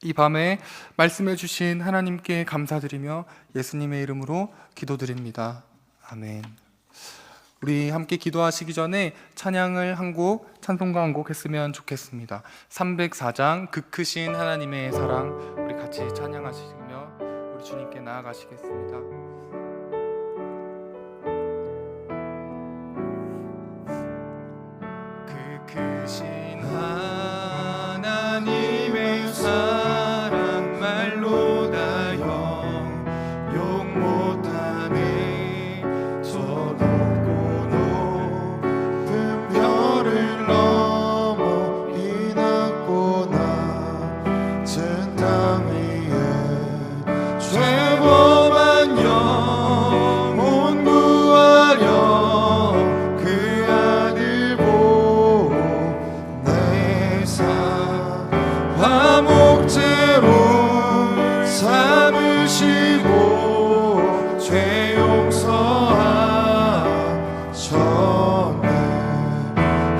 이 밤에 말씀해 주신 하나님께 감사드리며 예수님의 이름으로 기도드립니다. 아멘. 우리 함께 기도하시기 전에 찬양을 한 곡, 찬송가 한 곡 했으면 좋겠습니다. 304장 그 크신 하나님의 사랑, 우리 같이 찬양하시며 우리 주님께 나아가시겠습니다. 그 크신 하나님의 사랑 말로 다 용 못하네. 저 높고 높은 별을 넘어
이 낮고 낮은 땅 위에
죄범한 영혼 구하려
그 아들 보내사
화목제로
삼으시고 죄 용서하셨네.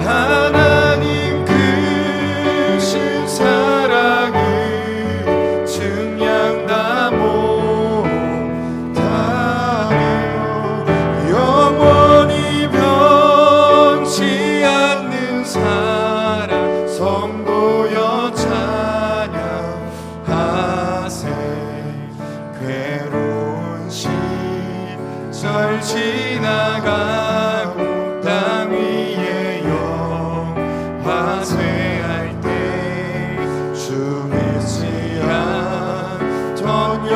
하나님 크신 사랑을
증량 다 못하며 영원히 변치 않는 사랑 성도여 찬양하세. 괴로운 시절 지나가고 땅 위에 영화쇠할 때 주 믿지 않던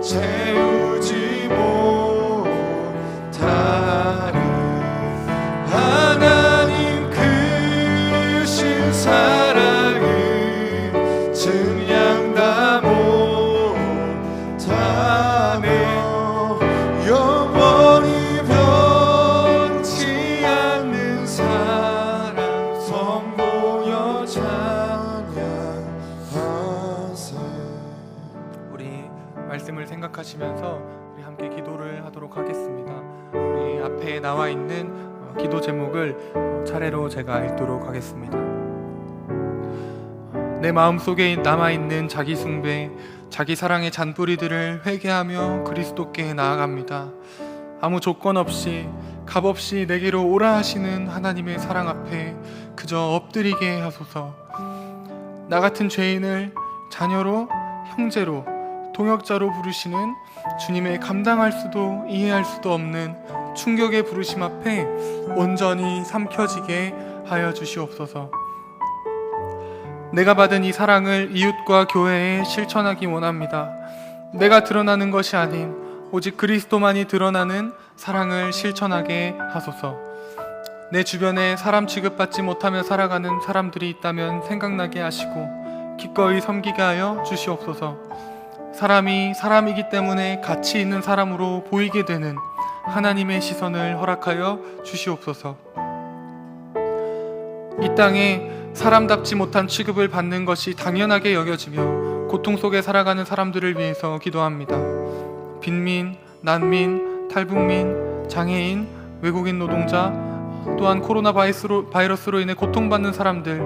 채우지 못하는 하나님 크신 사랑을 증량다 못하며 영원히 변치 않는 사랑 선보여 찬양하세.
우리 말씀을 생각하시면서 우리 함께 기도를 하도록 하겠습니다. 우리 앞에 나와 있는 기도 제목을 차례로 제가 읽도록 하겠습니다. 내 마음속에 남아있는 자기 숭배, 자기 사랑의 잔뿌리들을 회개하며 그리스도께 나아갑니다. 아무 조건 없이 값없이 내게로 오라 하시는 하나님의 사랑 앞에 그저 엎드리게 하소서. 나 같은 죄인을 자녀로, 형제로, 동역자로 부르시는 주님의 감당할 수도 이해할 수도 없는 충격의 부르심 앞에 온전히 삼켜지게 하여 주시옵소서. 내가 받은 이 사랑을 이웃과 교회에 실천하기 원합니다. 내가 드러나는 것이 아닌 오직 그리스도만이 드러나는 사랑을 실천하게 하소서. 내 주변에 사람 취급받지 못하며 살아가는 사람들이 있다면 생각나게 하시고 기꺼이 섬기게 하여 주시옵소서. 사람이 사람이기 때문에 가치 있는 사람으로 보이게 되는 하나님의 시선을 허락하여 주시옵소서. 이 땅에 사람답지 못한 취급을 받는 것이 당연하게 여겨지며 고통 속에 살아가는 사람들을 위해서 기도합니다. 빈민, 난민, 탈북민, 장애인, 외국인 노동자, 또한 코로나 바이러스로 인해 고통받는 사람들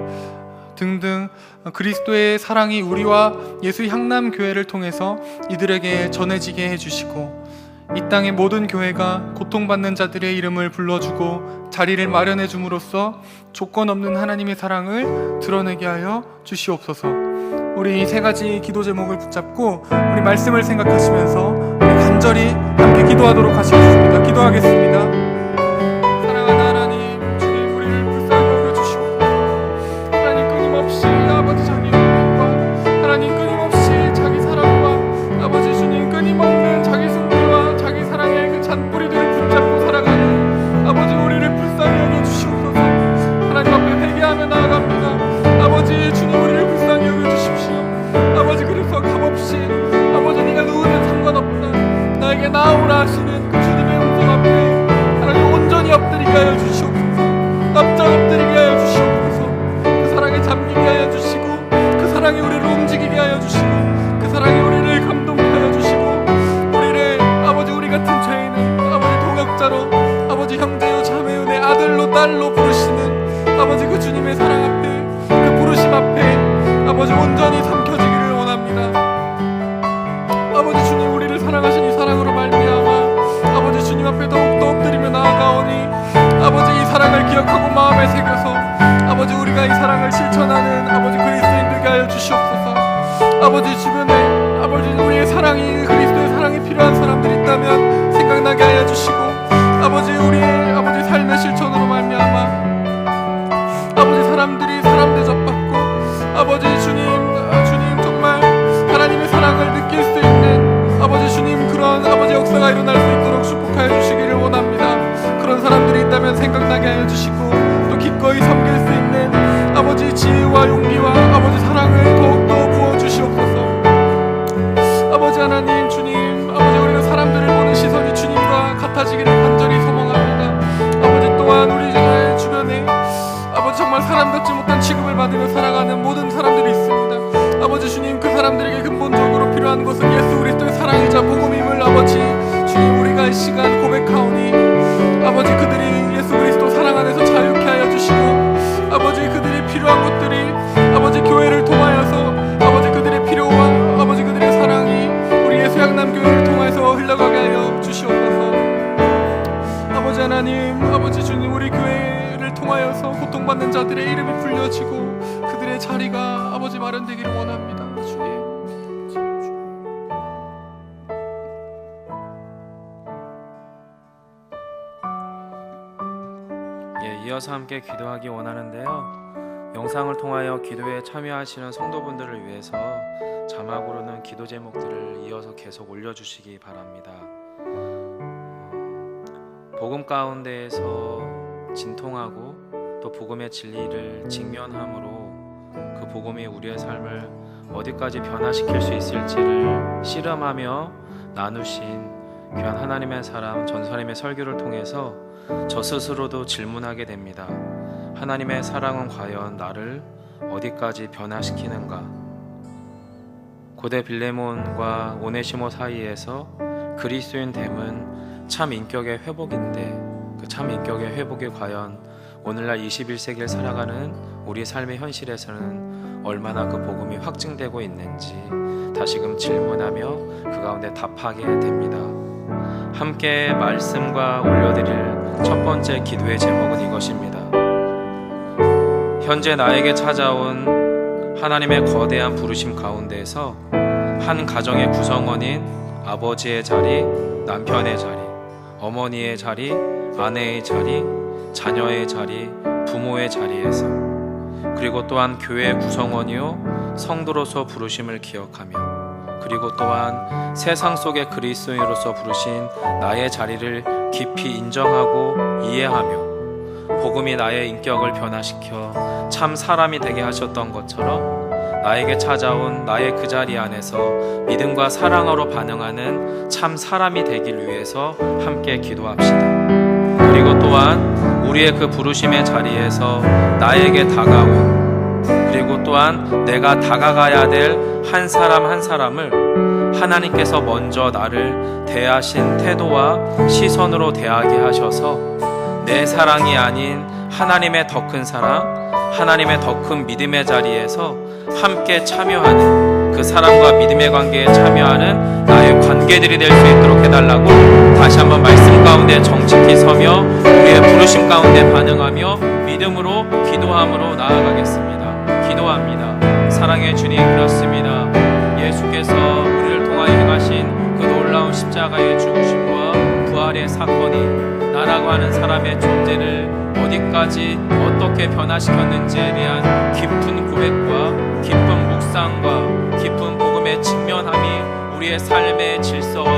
등등 그리스도의 사랑이 우리와 예수 향남 교회를 통해서 이들에게 전해지게 해주시고 이 땅의 모든 교회가 고통받는 자들의 이름을 불러주고 자리를 마련해 줌으로써 조건 없는 하나님의 사랑을 드러내게 하여 주시옵소서. 우리 이 세 가지 기도 제목을 붙잡고 우리 말씀을 생각하시면서 우리 간절히 함께 기도하도록 하시겠습니다. 기도하겠습니다. 사랑하는 하나님, 주님 우리를 불쌍히 여겨주시옵소서. 하나님 끊임없이 아버지 자기 영광과 하나님 끊임없이 자기 사랑과 아버지 주님 끊임없는 자기 숭배와 자기 사랑의 그 잔뿌리들을 붙잡고 살아가는 아버지 우리를 불쌍히 여겨주시옵소서. 하나님 앞에 회개하며 나아갑니다. 아버지 주님 우리를 불쌍히 여겨주십시오. 아버지 그래서 값없이 아버지 네가 누구든 상관없다 나에게 나오라 하시는 그 주님의 음성 앞에 하나님 온전히 엎드리게 하여 주시옵소서. 납작 엎드리게 하여 주시옵소서. 그 사랑에 잠기게 하여 주시고 그 사랑이 우리를 움직이게 하여 주시고 그 사랑이 우리를 감동하여 주시고 우리를 아버지 우리 같은 죄인을 아버지 동역자로 아버지 형제요 자매요 내 아들로 딸로 부르시는 아버지 그 주님의 사랑 앞에 그 부르심 앞에 아버지 온전히 삼켜지기를 원합니다. 아버지 주님 우리를 사랑하신 이 사랑으로 말미암아 아버지 주님 앞에 더욱더 엎드리며 나아가오니 아버지 이 사랑을 기억하고 마음에 새겨서 아버지 우리가 이 사랑을 실천하는 아버지 그리스도인 되게 하여 주시옵소서. 아버지 주변에 아버지 우리의 사랑이 그리스도의 사랑이 필요한 사람들이 있다면 생각나게 하여 주시고 아버지 우리의 아버지 삶의 실천으로 말미암아 아버지 사람들이 사람 대접받고 아버지 주님 정말 하나님의 사랑을 느낄 수 있는 아버지 주님 그런 아버지 역사가 일어날 수 있도록 축복하여 주시기를 원합니다. 그런 사람들이 있다면 생각나게 하여 주시고 또 기꺼이 섬길 수 있는 아버지 지혜와 용기와 아버지 사랑을 더욱더 부어주시옵소서. 아버지 하나님 주님 아버지 우리가 사람들을 보는 시선이 주님과 같아지기를 간절히 소망합니다. 아버지 또한 우리 주변에 아버지 정말 사람답지 못한 취급을 받으며 살아가는 모든 사람들이 있습니다. 아버지 주님 그 사람들에게 근본적으로 필요한 것은 예수 그리스도의 사랑이자 복음임을 아버지 주님 우리가 이 시간 고백하오니 아버지 그들이 예수 그리스도 사랑 안에서 자유케 하여 주시고 아버지 그들이 필요한 것들이 아버지 교회를 통하여서 아버지 그들의 필요와 아버지 그들의 사랑이 우리 예수 향남 교회를 통해서 흘러가게 하여 주시옵소서. 아버지 하나님 아버지 주님 우리 교회를 통하여서 고통받는 자들의 이름이 불려지고 그들의 자리가 아버지 마련되기를 원합니다. 주님
이어서 함께 기도하기 원하는데요. 영상을 통하여 기도에 참여하시는 성도분들을 위해서 자막으로는 기도 제목들을 이어서 계속 올려주시기 바랍니다. 복음 가운데에서 진통하고 또 복음의 진리를 직면함으로 그 복음이 우리의 삶을 어디까지 변화시킬 수 있을지를 씨름하며 나누신 귀한 하나님의 사랑 전사님의 설교를 통해서 저 스스로도 질문하게 됩니다. 하나님의 사랑은 과연 나를 어디까지 변화시키는가? 고대 빌레몬과 오네시모 사이에서 그리스도인 됨은 참 인격의 회복인데 그 참 인격의 회복이 과연 오늘날 21세기를 살아가는 우리 삶의 현실에서는 얼마나 그 복음이 확증되고 있는지 다시금 질문하며 그 가운데 답하게 됩니다. 함께 말씀과 올려드릴 첫 번째 기도의 제목은 이것입니다. 현재 나에게 찾아온 하나님의 거대한 부르심 가운데에서 한 가정의 구성원인 아버지의 자리, 남편의 자리, 어머니의 자리, 아내의 자리, 자녀의 자리, 부모의 자리에서 그리고 또한 교회의 구성원이요 성도로서 부르심을 기억하며 그리고 또한 세상 속의 그리스도인으로서 부르신 나의 자리를 깊이 인정하고 이해하며 복음이 나의 인격을 변화시켜 참 사람이 되게 하셨던 것처럼 나에게 찾아온 나의 그 자리 안에서 믿음과 사랑으로 반응하는 참 사람이 되길 위해서 함께 기도합시다. 그리고 또한 우리의 그 부르심의 자리에서 나에게 다가온 그리고 또한 내가 다가가야 될 한 사람 한 사람을 하나님께서 먼저 나를 대하신 태도와 시선으로 대하게 하셔서 내 사랑이 아닌 하나님의 더 큰 사랑, 하나님의 더 큰 믿음의 자리에서 함께 참여하는 그 사랑과 믿음의 관계에 참여하는 나의 관계들이 될 수 있도록 해달라고 다시 한번 말씀 가운데 정직히 서며 우리의 부르심 가운데 반응하며 믿음으로 기도함으로 나아가겠습니다. 기도합니다. 사랑의 주님, 그렇습니다. 예수께서 우리를 통하여 행하신 그 놀라운 십자가의 죽으심과 부활의 사건이 나라고 하는 사람의 존재를 어디까지 어떻게 변화시켰는지에 대한 깊은 고백과 깊은 묵상과 깊은 복음의 직면함이 우리의 삶의 질서와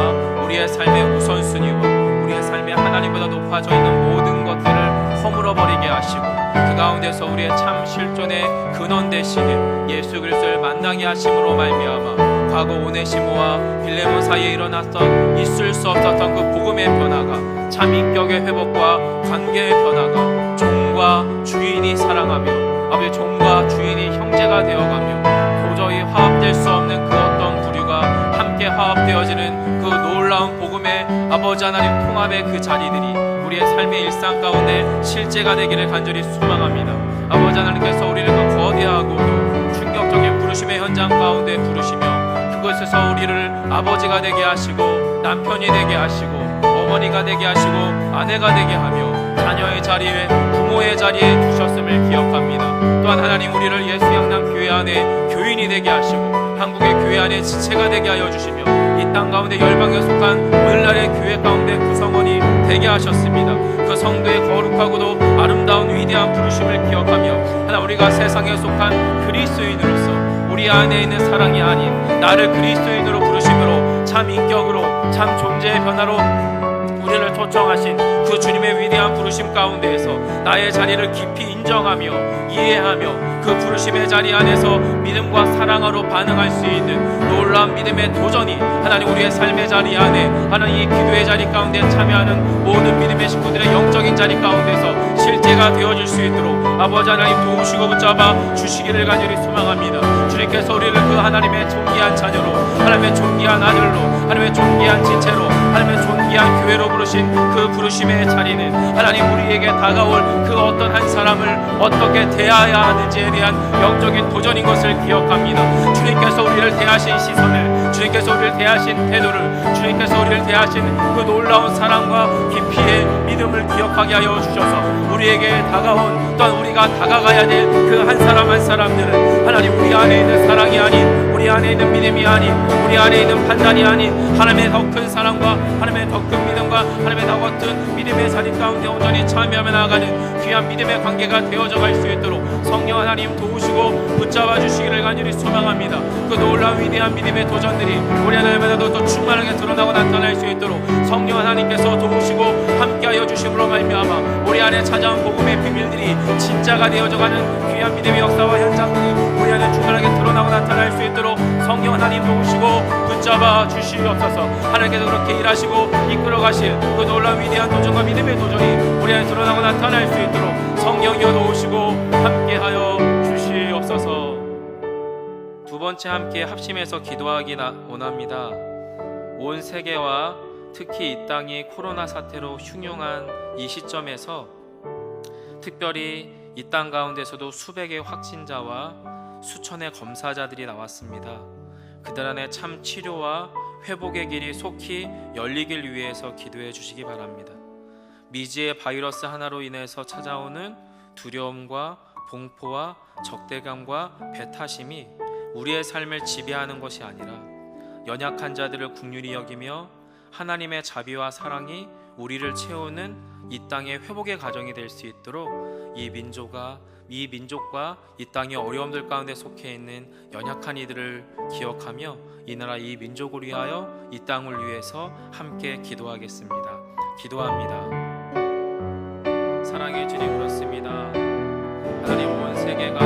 우리의 삶의 우선순위와 우리의 삶의 하나님보다 높아져 있는 모든 것들을 허물어버리게 하시고 그 가운데서 우리의 참 실존의 근원 되시는 예수 그리스도를 만나게 하심으로 말미암아 과거 오네시모와 빌레몬 사이에 일어났던 있을 수 없었던 그 복음의 변화가 참 인격의 회복과 관계의 변화가 종과 주인이 사랑하며 아버지 종과 주인이 형제가 되어가며 도저히 화합될 수 없는 그 어떤 부류가 함께 화합되어지는 그 놀라운 복음의 아버지 하나님 통합의 그 자리들이 우리의 삶의 일상 가운데 실제가 되기를 간절히 소망합니다. 아버지 하나님께서 우리를 그 거대하고도 충격적인 부르심의 현장 가운데 부르시며 그곳에서 우리를 아버지가 되게 하시고 남편이 되게 하시고 어머니가 되게 하시고 아내가 되게 하며 자녀의 자리에 부모의 자리에 두셨음을 기억합니다. 또한 하나님 우리를 예수 양남 교회 안에 교인이 되게 하시고 한국의 교회 안에 지체가 되게 하여 주시며 이 땅 가운데 열방에 속한 오늘날의 교회 가운데 구성원이 되게 하셨습니다. 그 성도의 거룩하고도 아름다운 위대한 부르심을 기억하며 하나 우리가 세상에 속한 그리스도인으로서 우리 안에 있는 사랑이 아닌 나를 그리스도인으로 부르심으로 참 인격으로 참 존재의 변화로 우리를 초청하신 그 주님의 위대한 부르심 가운데에서 나의 자리를 깊이 인정하며 이해하며 그 부르심의 자리 안에서 믿음과 사랑으로 반응할 수 있는 놀라운 믿음의 도전이 하나님 우리의 삶의 자리 안에 하나님 이 기도의 자리 가운데 참여하는 모든 믿음의 식구들의 영적인 자리 가운데서 실제가 되어질 수 있도록 아버지 하나님 도우시고 붙잡아 주시기를 간절히 소망합니다. 주님께서 우리를 그 하나님의 존귀한 자녀로 하나님의 존귀한 아들로 하나님의 존귀한 지체로 하나님의 존귀한 교회로 부르신 그 부르심의 자리는 하나님 우리에게 다가올 그 어떤 한 사람을 어떻게 대해야 하는지에 대한 영적인 도전인 것을 기억합니다. 주님께서 우리를 대하신 시선을 주님께서 우리를 대하신 태도를 주님께서 우리를 대하신 그 놀라운 사랑과 깊이의 믿음 이름을 기억하게 하여 주셔서 우리에게 다가온 또한 우리가 다가가야 될 그 한 사람 한 사람들은 하나님 우리 안에 있는 사랑이 아닌, 우리 안에 있는 믿음이 아닌, 우리 안에 있는 판단이 아닌 하나님의 더 큰 사랑과 하나님의 더 큰 믿음과 하나님의 더 같은 믿음의 자리 가운데 온전히 참여하며 나아가는 귀한 믿음의 관계가 되어져 갈 수 있도록 성령 하나님 도우시고 붙잡아 주시기를 간절히 소망합니다. 그 놀라운 위대한 믿음의 도전들이 우리 하나님에게도 또 충만하게 드러나고 나타날 수 있도록 성령 하나님께서 도우시고 함께하여 주심으로 말미암아 우리 안에 찾아온 복음의 비밀들이 진짜가 되어져가는 귀한 믿음의 역사와 현장들이 우리 안에 충만하게 드러나고 나타날 수 있도록 성령 하나님 도우시고 붙잡아 주시옵소서. 하나님께서 그렇게 일하시고 이끌어가실 그 놀라운 위대한 도전과 믿음의 도전이 우리 안에 드러나고 나타날 수 있도록 성령이여 도우시고 함께하여 주시옵소서. 두 번째 함께 합심해서 기도하기 원합니다. 온 세계와 특히 이 땅이 코로나 사태로 흉흉한 이 시점에서 특별히 이 땅 가운데서도 수백의 확진자와 수천의 검사자들이 나왔습니다. 그들 안에 참 치료와 회복의 길이 속히 열리길 위해서 기도해 주시기 바랍니다. 미지의 바이러스 하나로 인해서 찾아오는 두려움과 공포와 적대감과 배타심이 우리의 삶을 지배하는 것이 아니라 연약한 자들을 긍휼히 여기며 하나님의 자비와 사랑이 우리를 채우는 이 땅의 회복의 가정이 될 수 있도록 이 민족과 이 땅의 어려움들 가운데 속해 있는 연약한 이들을 기억하며 이 나라 이 민족을 위하여 이 땅을 위해서 함께 기도하겠습니다. 기도합니다. 사랑의 주님, 그렇습니다. 하나님, 온 세계가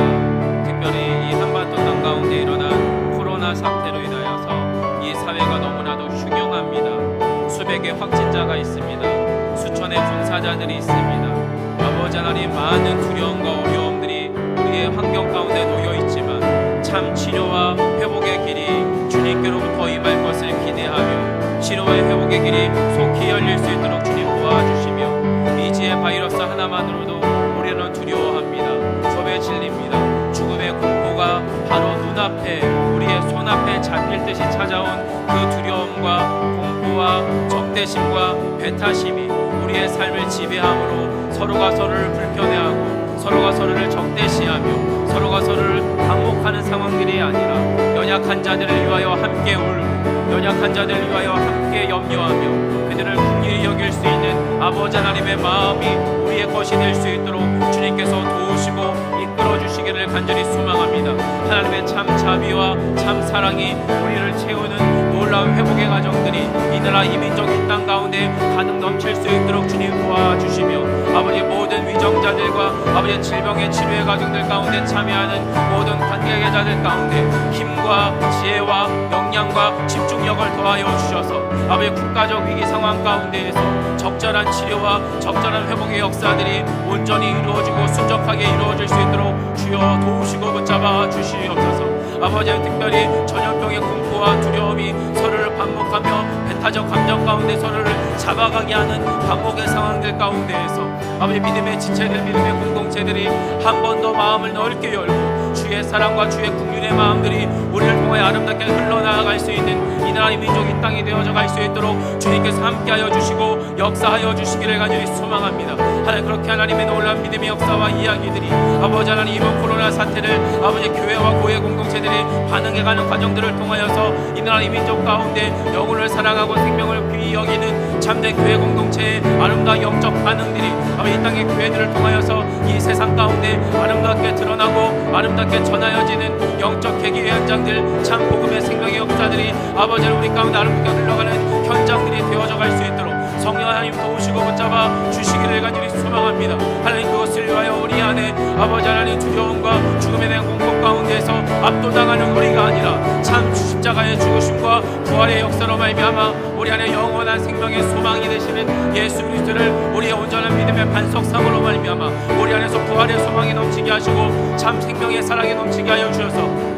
특별히 이 한반도 땅 가운데 일어난 코로나 사태로 인하여서 이 사회가 너무나도 흉흉합니다. 수백의 확진자가 있습니다. 수천의 검사자들이 있습니다. 아버지 하나님, 많은 두려움과 어려움들이 우리의 환경 가운데 놓여 있지만 참 치료와 회복의 길이 주님께로부터 임할 것을 기대하며 치료와 회복의 길이 속히 열릴 수 있도록 주님 도와주시며 미지의 바이러스 하나만으로도 우리는 두려워합니다. 겁에 질립니다. 죽음의 공포가 바로 눈앞에 우리의 손앞에 잡힐 듯이 찾아온 그 두려움과 공포와 적대심과 배타심이 우리의 삶을 지배함으로 서로가 서로를 불편해하고 서로가 서로를 적대시하며 서로가 서로를 반목하는 상황들이 아니라 연약한 자들을 위하여 함께 울고 연약한 자들을 위하여 함께 염려하며 그들을 긍휼히 여길 수 있는 아버지 하나님의 마음이 우리의 것이 될 수 있도록 주님께서 도우시고 이끌어 주시기를 간절히 소망합니다. 하나님의 참 자비와 참 사랑이 우리를 채우는 놀라운 회복의 가정들이 이 나라 이 민족 이 땅 가운데 가득 넘칠 수 있도록 주님 도와주시며 아버지 모든 위정자들과 아버지 질병의 치료의 가정들 가운데 참여하는 모든 관계의 자들 가운데 힘과 지혜와 역량과 집중력을 더하여 주셔서 아버지 국가적 위기 상황 가운데에서 적절한 치료와 적절한 회복의 역사들이 온전히 이루어지고 순적하게 이루어질 수 있도록 주여 도우시고 붙잡아 주시옵소서. 아버지, 특별히 전염병의 공포와 두려움이 서로를 반목하며 배타적 감정 가운데 서로를 잡아가게 하는 반목의 상황들 가운데에서 아버지 믿음의 지체들, 믿음의 공동체들이 한 번 더 마음을 넓게 열고 주의 사랑과 주의 긍휼의 마음들이 우리를 통하여 아름답게 흘러나아갈 수 있는 이 나라의 민족 이 땅이 되어져 갈 수 있도록 주님께서 함께하여 주시고 역사하여 주시기를 간절히 소망합니다. 하나님, 그렇게 하나님의 놀라운 믿음의 역사와 이야기들이 아버지 하나님 이번 코로나 사태를 아버지 교회와 고해 공동체들이 반응해가는 과정들을 통하여서 이 나라의 민족 가운데 영혼을 사랑하고 생명을 귀히 여기는 참된 교회 공동체의 아름다운 영적 반응들이 아버지 이 땅의 교회들을 통하여서 이 세상 가운데 아름답게 드러나고 아름답게 전하여지는 영적 계기의 현장들, 참 복음의 생명의 역사들이 아버지 우리 가운데 아름답게 흘러가는 현장들이 되어져 갈 수 있도록 성령 하나님 도우시고 붙잡아 주시기를 간절히 소망합니다. 하나님, 그것을 위하여 우리 안에 아버지 하나님 두려움과 죽음에 대한 공포 가운데서 압도당하는 우리가 아니라 참 십자가의 죽으심과 부활의 역사로 말미암아 우리 안에 영원한 생명의 소망이 되시는 예수 그리스도를 우리의 온전한 믿음의 반석상으로 말미암아 우리 안에서 부활의 소망이 넘치게 하시고 참 생명의 사랑이 넘치게 하여 주셔서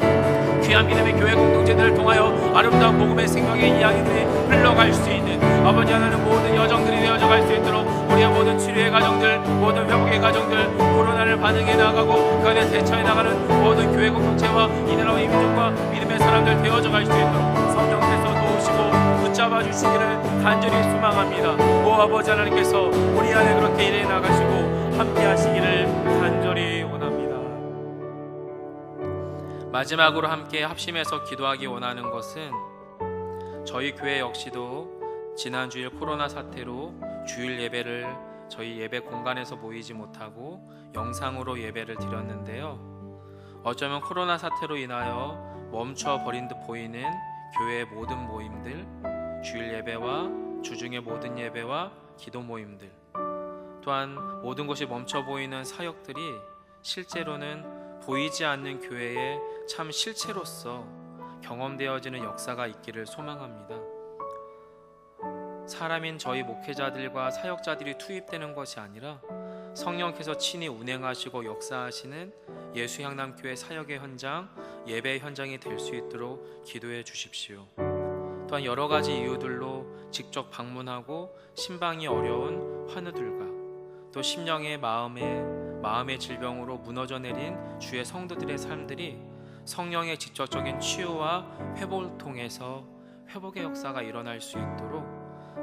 귀한 믿음의 교회 공동체들을 통하여 아름다운 복음의 생명의 이야기들이 흘러갈 수 있는 아버지 하나님 모든 여정들이 되어져 갈 수 있도록 우리의 모든 치료의 가정들, 모든 회복의 가정들, 코로나를 반응해 나가고 그 안에 대처해 나가는 모든 교회 공동체와 이 나라와 이 민족과 믿음의 사람들 되어져 갈 수 있도록 성령께서 도우시고 붙잡아 주시기를 간절히 소망합니다. 오 아버지 하나님께서 우리 안에 그렇게 일해 나가시고 함께 하시기를 간절히 원합니다. 마지막으로 함께 합심해서 기도하기 원하는 것은 저희 교회 역시도 지난 주일 코로나 사태로 주일 예배를 저희 예배 공간에서 모이지 못하고 영상으로 예배를 드렸는데요. 어쩌면 코로나 사태로 인하여 멈춰버린 듯 보이는 교회의 모든 모임들, 주일 예배와 주중의 모든 예배와 기도 모임들, 또한 모든 것이 멈춰 보이는 사역들이 실제로는 보이지 않는 교회의 참 실체로서 경험되어지는 역사가 있기를 소망합니다. 사람인 저희 목회자들과 사역자들이 투입되는 것이 아니라 성령께서 친히 운행하시고 역사하시는 예수향남교회 사역의 현장, 예배의 현장이 될 수 있도록 기도해 주십시오. 또한 여러 가지 이유들로 직접 방문하고 신방이 어려운 환우들과 또 심령의 마음의 질병으로 무너져 내린 주의 성도들의 삶들이 성령의 직접적인 치유와 회복을 통해서 회복의 역사가 일어날 수 있도록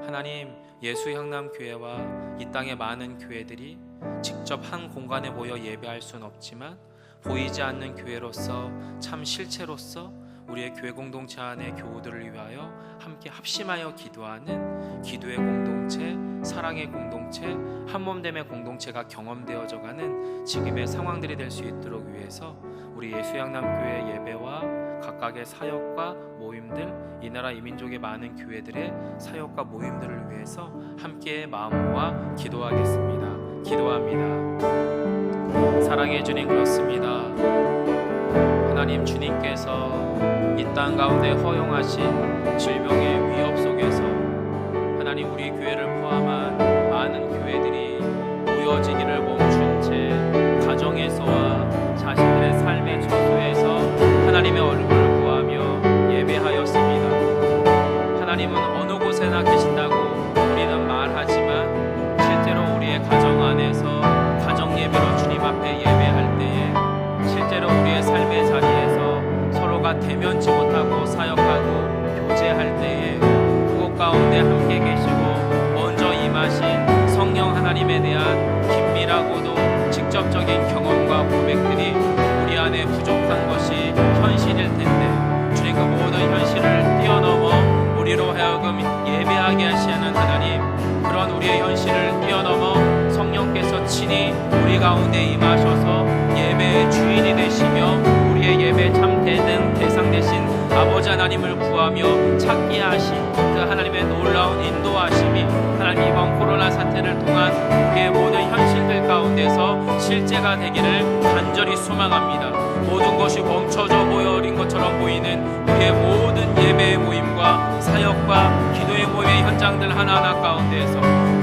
하나님, 예수향남교회와 이 땅의 많은 교회들이 직접 한 공간에 모여 예배할 수는 없지만 보이지 않는 교회로서 참 실체로서 우리의 교회 공동체 안의 교우들을 위하여 함께 합심하여 기도하는 기도의 공동체, 사랑의 공동체, 한몸됨의 공동체가 경험되어져가는 지금의 상황들이 될 수 있도록 위해서 우리 예수향남교회 예배와 각각의 사역과 모임들, 이 나라 이민족의 많은 교회들의 사역과 모임들을 위해서 함께 마음 모아 기도하겠습니다. 기도합니다. 사랑의 주님, 그렇습니다. 하나님, 주님께서 이 땅 가운데 허용하신 질병의 위협 속에서 하나님, 우리 교회를 포함한 많은 교회들이 모여지기를 멈춘 채 가정에서와 자신들의 삶의 처소에서 하나님의 얼굴을 구하며 예배하였습니다. 하나님은 어느 곳에나 계신다고 우리는 말하지만 실제로 우리의 가정 안에서 가정 예배로 주님 앞에 예배할 때에 실제로 우리의 삶의 자리에서 서로가 대면치 못하고 사역하고 교제할 때에 그곳 가운데 함께 계시고 먼저 임하신 성령 하나님에 대한 긴밀하고도 직접적인 경험과 고백들이 우리 안에 부족한 것이 현실일 텐데 주님, 그 모든 현실을 뛰어넘어 우리로 하여금 예배하게 하시는 하나님, 그런 우리의 현실을 뛰어넘어 성령께서 친히 우리 가운데 임하셔서 예배의 주인이 되시며 우리의 예배 참 대상 되신 아버지 하나님을 구하며 찾게 하신 그 하나님의 놀라운 인도하심이 하나님, 이번 코로나 사태를 통한 우리의 모든 현실들 가운데서 실제가 되기를 간절히 소망합니다. 모든 것이 멈춰져 버린 것처럼 보이는 우리의 모든 예배의 모임과 사역과 기도의 모임의 현장들 하나하나 가운데에서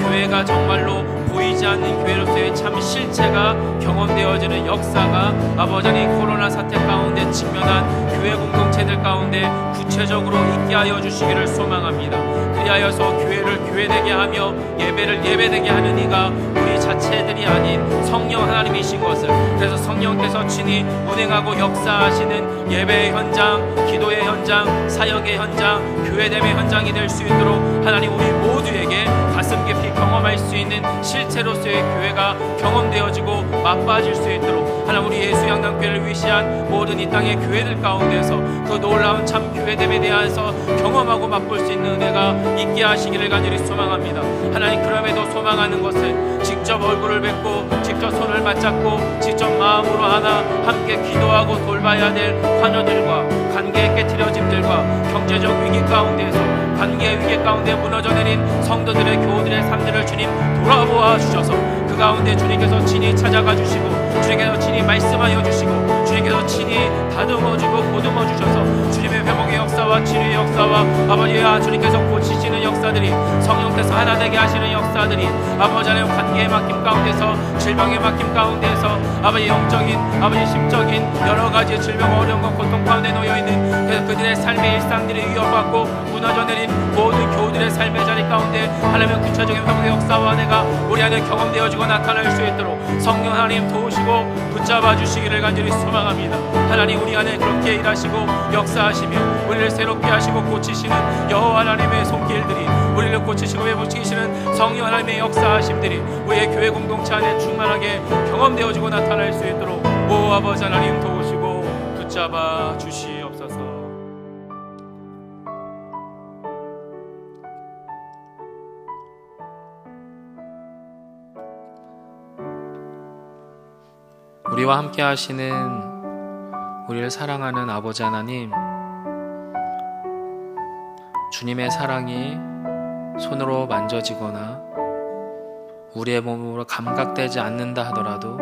교회가 정말로 보이지 않는 교회로서의 참 실체가 경험되어지는 역사가 아버지 하나님, 코로나 사태 가운데 직면한 교회 공동체들 가운데 구체적으로 있게 하여 주시기를 소망합니다. 그리하여서 교회를 교회되게 하며 예배를 예배되게 하는 이가 우리 자체들이 아닌 성령 하나님이신 것을, 그래서 성령께서 친히 운행하고 역사하시는 예배의 현장, 기도의 현장, 사역의 현장, 교회됨의 현장이 될 수 있도록 하나님, 우리 모두에게 가슴 깊이 경험할 수 있는 실체로서의 교회가 경험되어지고 맛봐질 수 있도록 하나님, 우리 예수향남교회를 위시한 모든 이 땅의 교회들 가운데서 그 놀라운 참 교회됨에 대해서 경험하고 맛볼 수 있는 은혜가 있게 하시기를 간절히 소망합니다. 하나님, 그럼에도 소망하는 것은 직접 얼굴을 뵙고 직접 손을 맞잡고 직접 마음으로 하나 함께 기도하고 돌봐야 될 환우들과 관계에 깨트려짐들과 경제적 위기 가운데에서 관계 위기 가운데 무너져 내린 성도들의 교우들의 삶들을 주님 돌아보아 주셔서 그 가운데 주님께서 친히 찾아가 주시고 주님께서 친히 말씀하여 주시고 주님께서 친히 다듬어 주고 보듬어 주셔서 주님의 회복의 역사와 치료의 역사와 아버지와 주님께서 고치시는 역사들이, 성령께서 하나 되게 하시는 역사들이 아버지 하나님, 관계의 막힘 가운데서 질병의 막힘 가운데서 아버지 영적인 아버지 심적인 여러 가지 질병, 어려움과 고통 가운데 놓여 있는 그들의 삶의 일상들이 위협받고 무너져 내린 모든 교우들의 삶의 자리 가운데 하나님의 구체적인 회복의 역사와 은혜가 우리 안에 경험되어지고 나타날 수 있도록 성령 하나님 도우시고 붙잡아 주시기를 간절히 소망합니다. 하나님 우리 안에 그렇게 일하시고 역사하시며 우리를 새롭게 하시고 고치시는 여호와 하나님의 손길들이, 우리를 고치시고 회복시키시는 성령 하나님의 역사하심들이 우리의 교회 공동체 안에 충만하게 경험되어지고 나타날 수 있도록 오 아버지 하나님 도우시고 붙잡아 주시옵소서. 우리와 함께 하시는 우리를 사랑하는 아버지 하나님, 주님의 사랑이 손으로 만져지거나 우리의 몸으로 감각되지 않는다 하더라도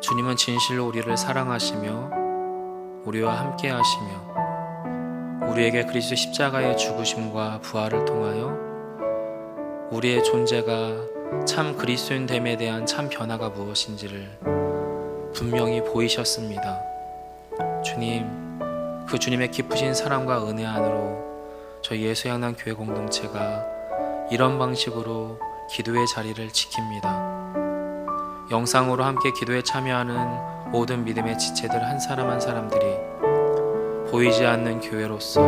주님은 진실로 우리를 사랑하시며 우리와 함께 하시며 우리에게 그리스도 십자가의 죽으심과 부활을 통하여 우리의 존재가 참 그리스도인됨에 대한 참 변화가 무엇인지를 분명히 보이셨습니다. 주님, 그 주님의 깊으신 사랑과 은혜 안으로 저희 예수양난 교회 공동체가 이런 방식으로 기도의 자리를 지킵니다. 영상으로 함께 기도에 참여하는 모든 믿음의 지체들 한 사람 한 사람들이 보이지 않는 교회로서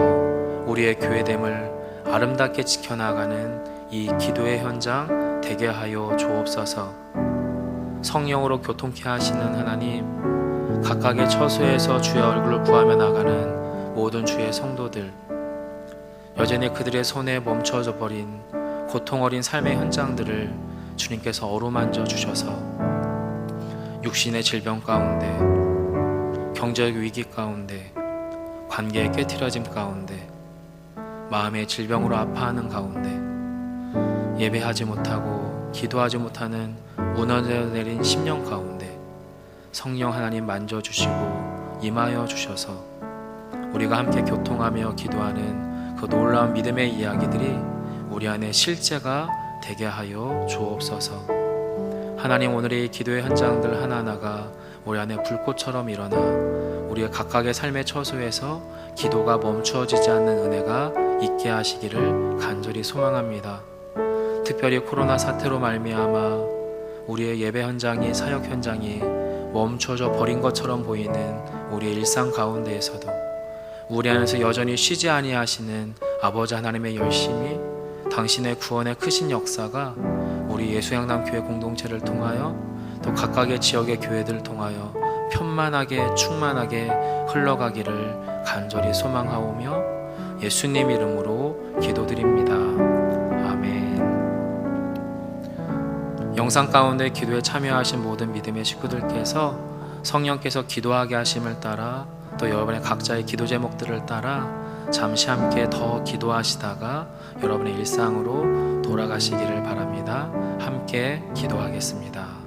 우리의 교회됨을 아름답게 지켜나가는 이 기도의 현장 되게 하여 주옵소서. 성령으로 교통케 하시는 하나님, 각각의 처소에서 주의 얼굴을 구하며 나가는 모든 주의 성도들, 여전히 그들의 손에 멈춰져 버린 고통 어린 삶의 현장들을 주님께서 어루만져 주셔서 육신의 질병 가운데, 경제적 위기 가운데, 관계의 깨트려짐 가운데, 마음의 질병으로 아파하는 가운데 예배하지 못하고 기도하지 못하는 무너져 내린 심령 가운데 성령 하나님 만져주시고 임하여 주셔서 우리가 함께 교통하며 기도하는 그 놀라운 믿음의 이야기들이 우리 안에 실제가 되게 하여 주옵소서. 하나님, 오늘의 기도의 현장들 하나하나가 우리 안에 불꽃처럼 일어나 우리의 각각의 삶의 처소에서 기도가 멈추어지지 않는 은혜가 있게 하시기를 간절히 소망합니다. 특별히 코로나 사태로 말미암아 우리의 예배 현장이, 사역 현장이 멈춰져 버린 것처럼 보이는 우리의 일상 가운데에서도 우리 안에서 여전히 쉬지 아니하시는 아버지 하나님의 열심이, 당신의 구원의 크신 역사가 우리 예수양남 교회 공동체를 통하여 또 각각의 지역의 교회들을 통하여 편만하게 충만하게 흘러가기를 간절히 소망하오며 예수님 이름으로 기도드립니다. 아멘. 영상 가운데 기도에 참여하신 모든 믿음의 식구들께서 성령께서 기도하게 하심을 따라 또 여러분의 각자의 기도 제목들을 따라 잠시 함께 더 기도하시다가 여러분의 일상으로 돌아가시기를 바랍니다. 함께 기도하겠습니다.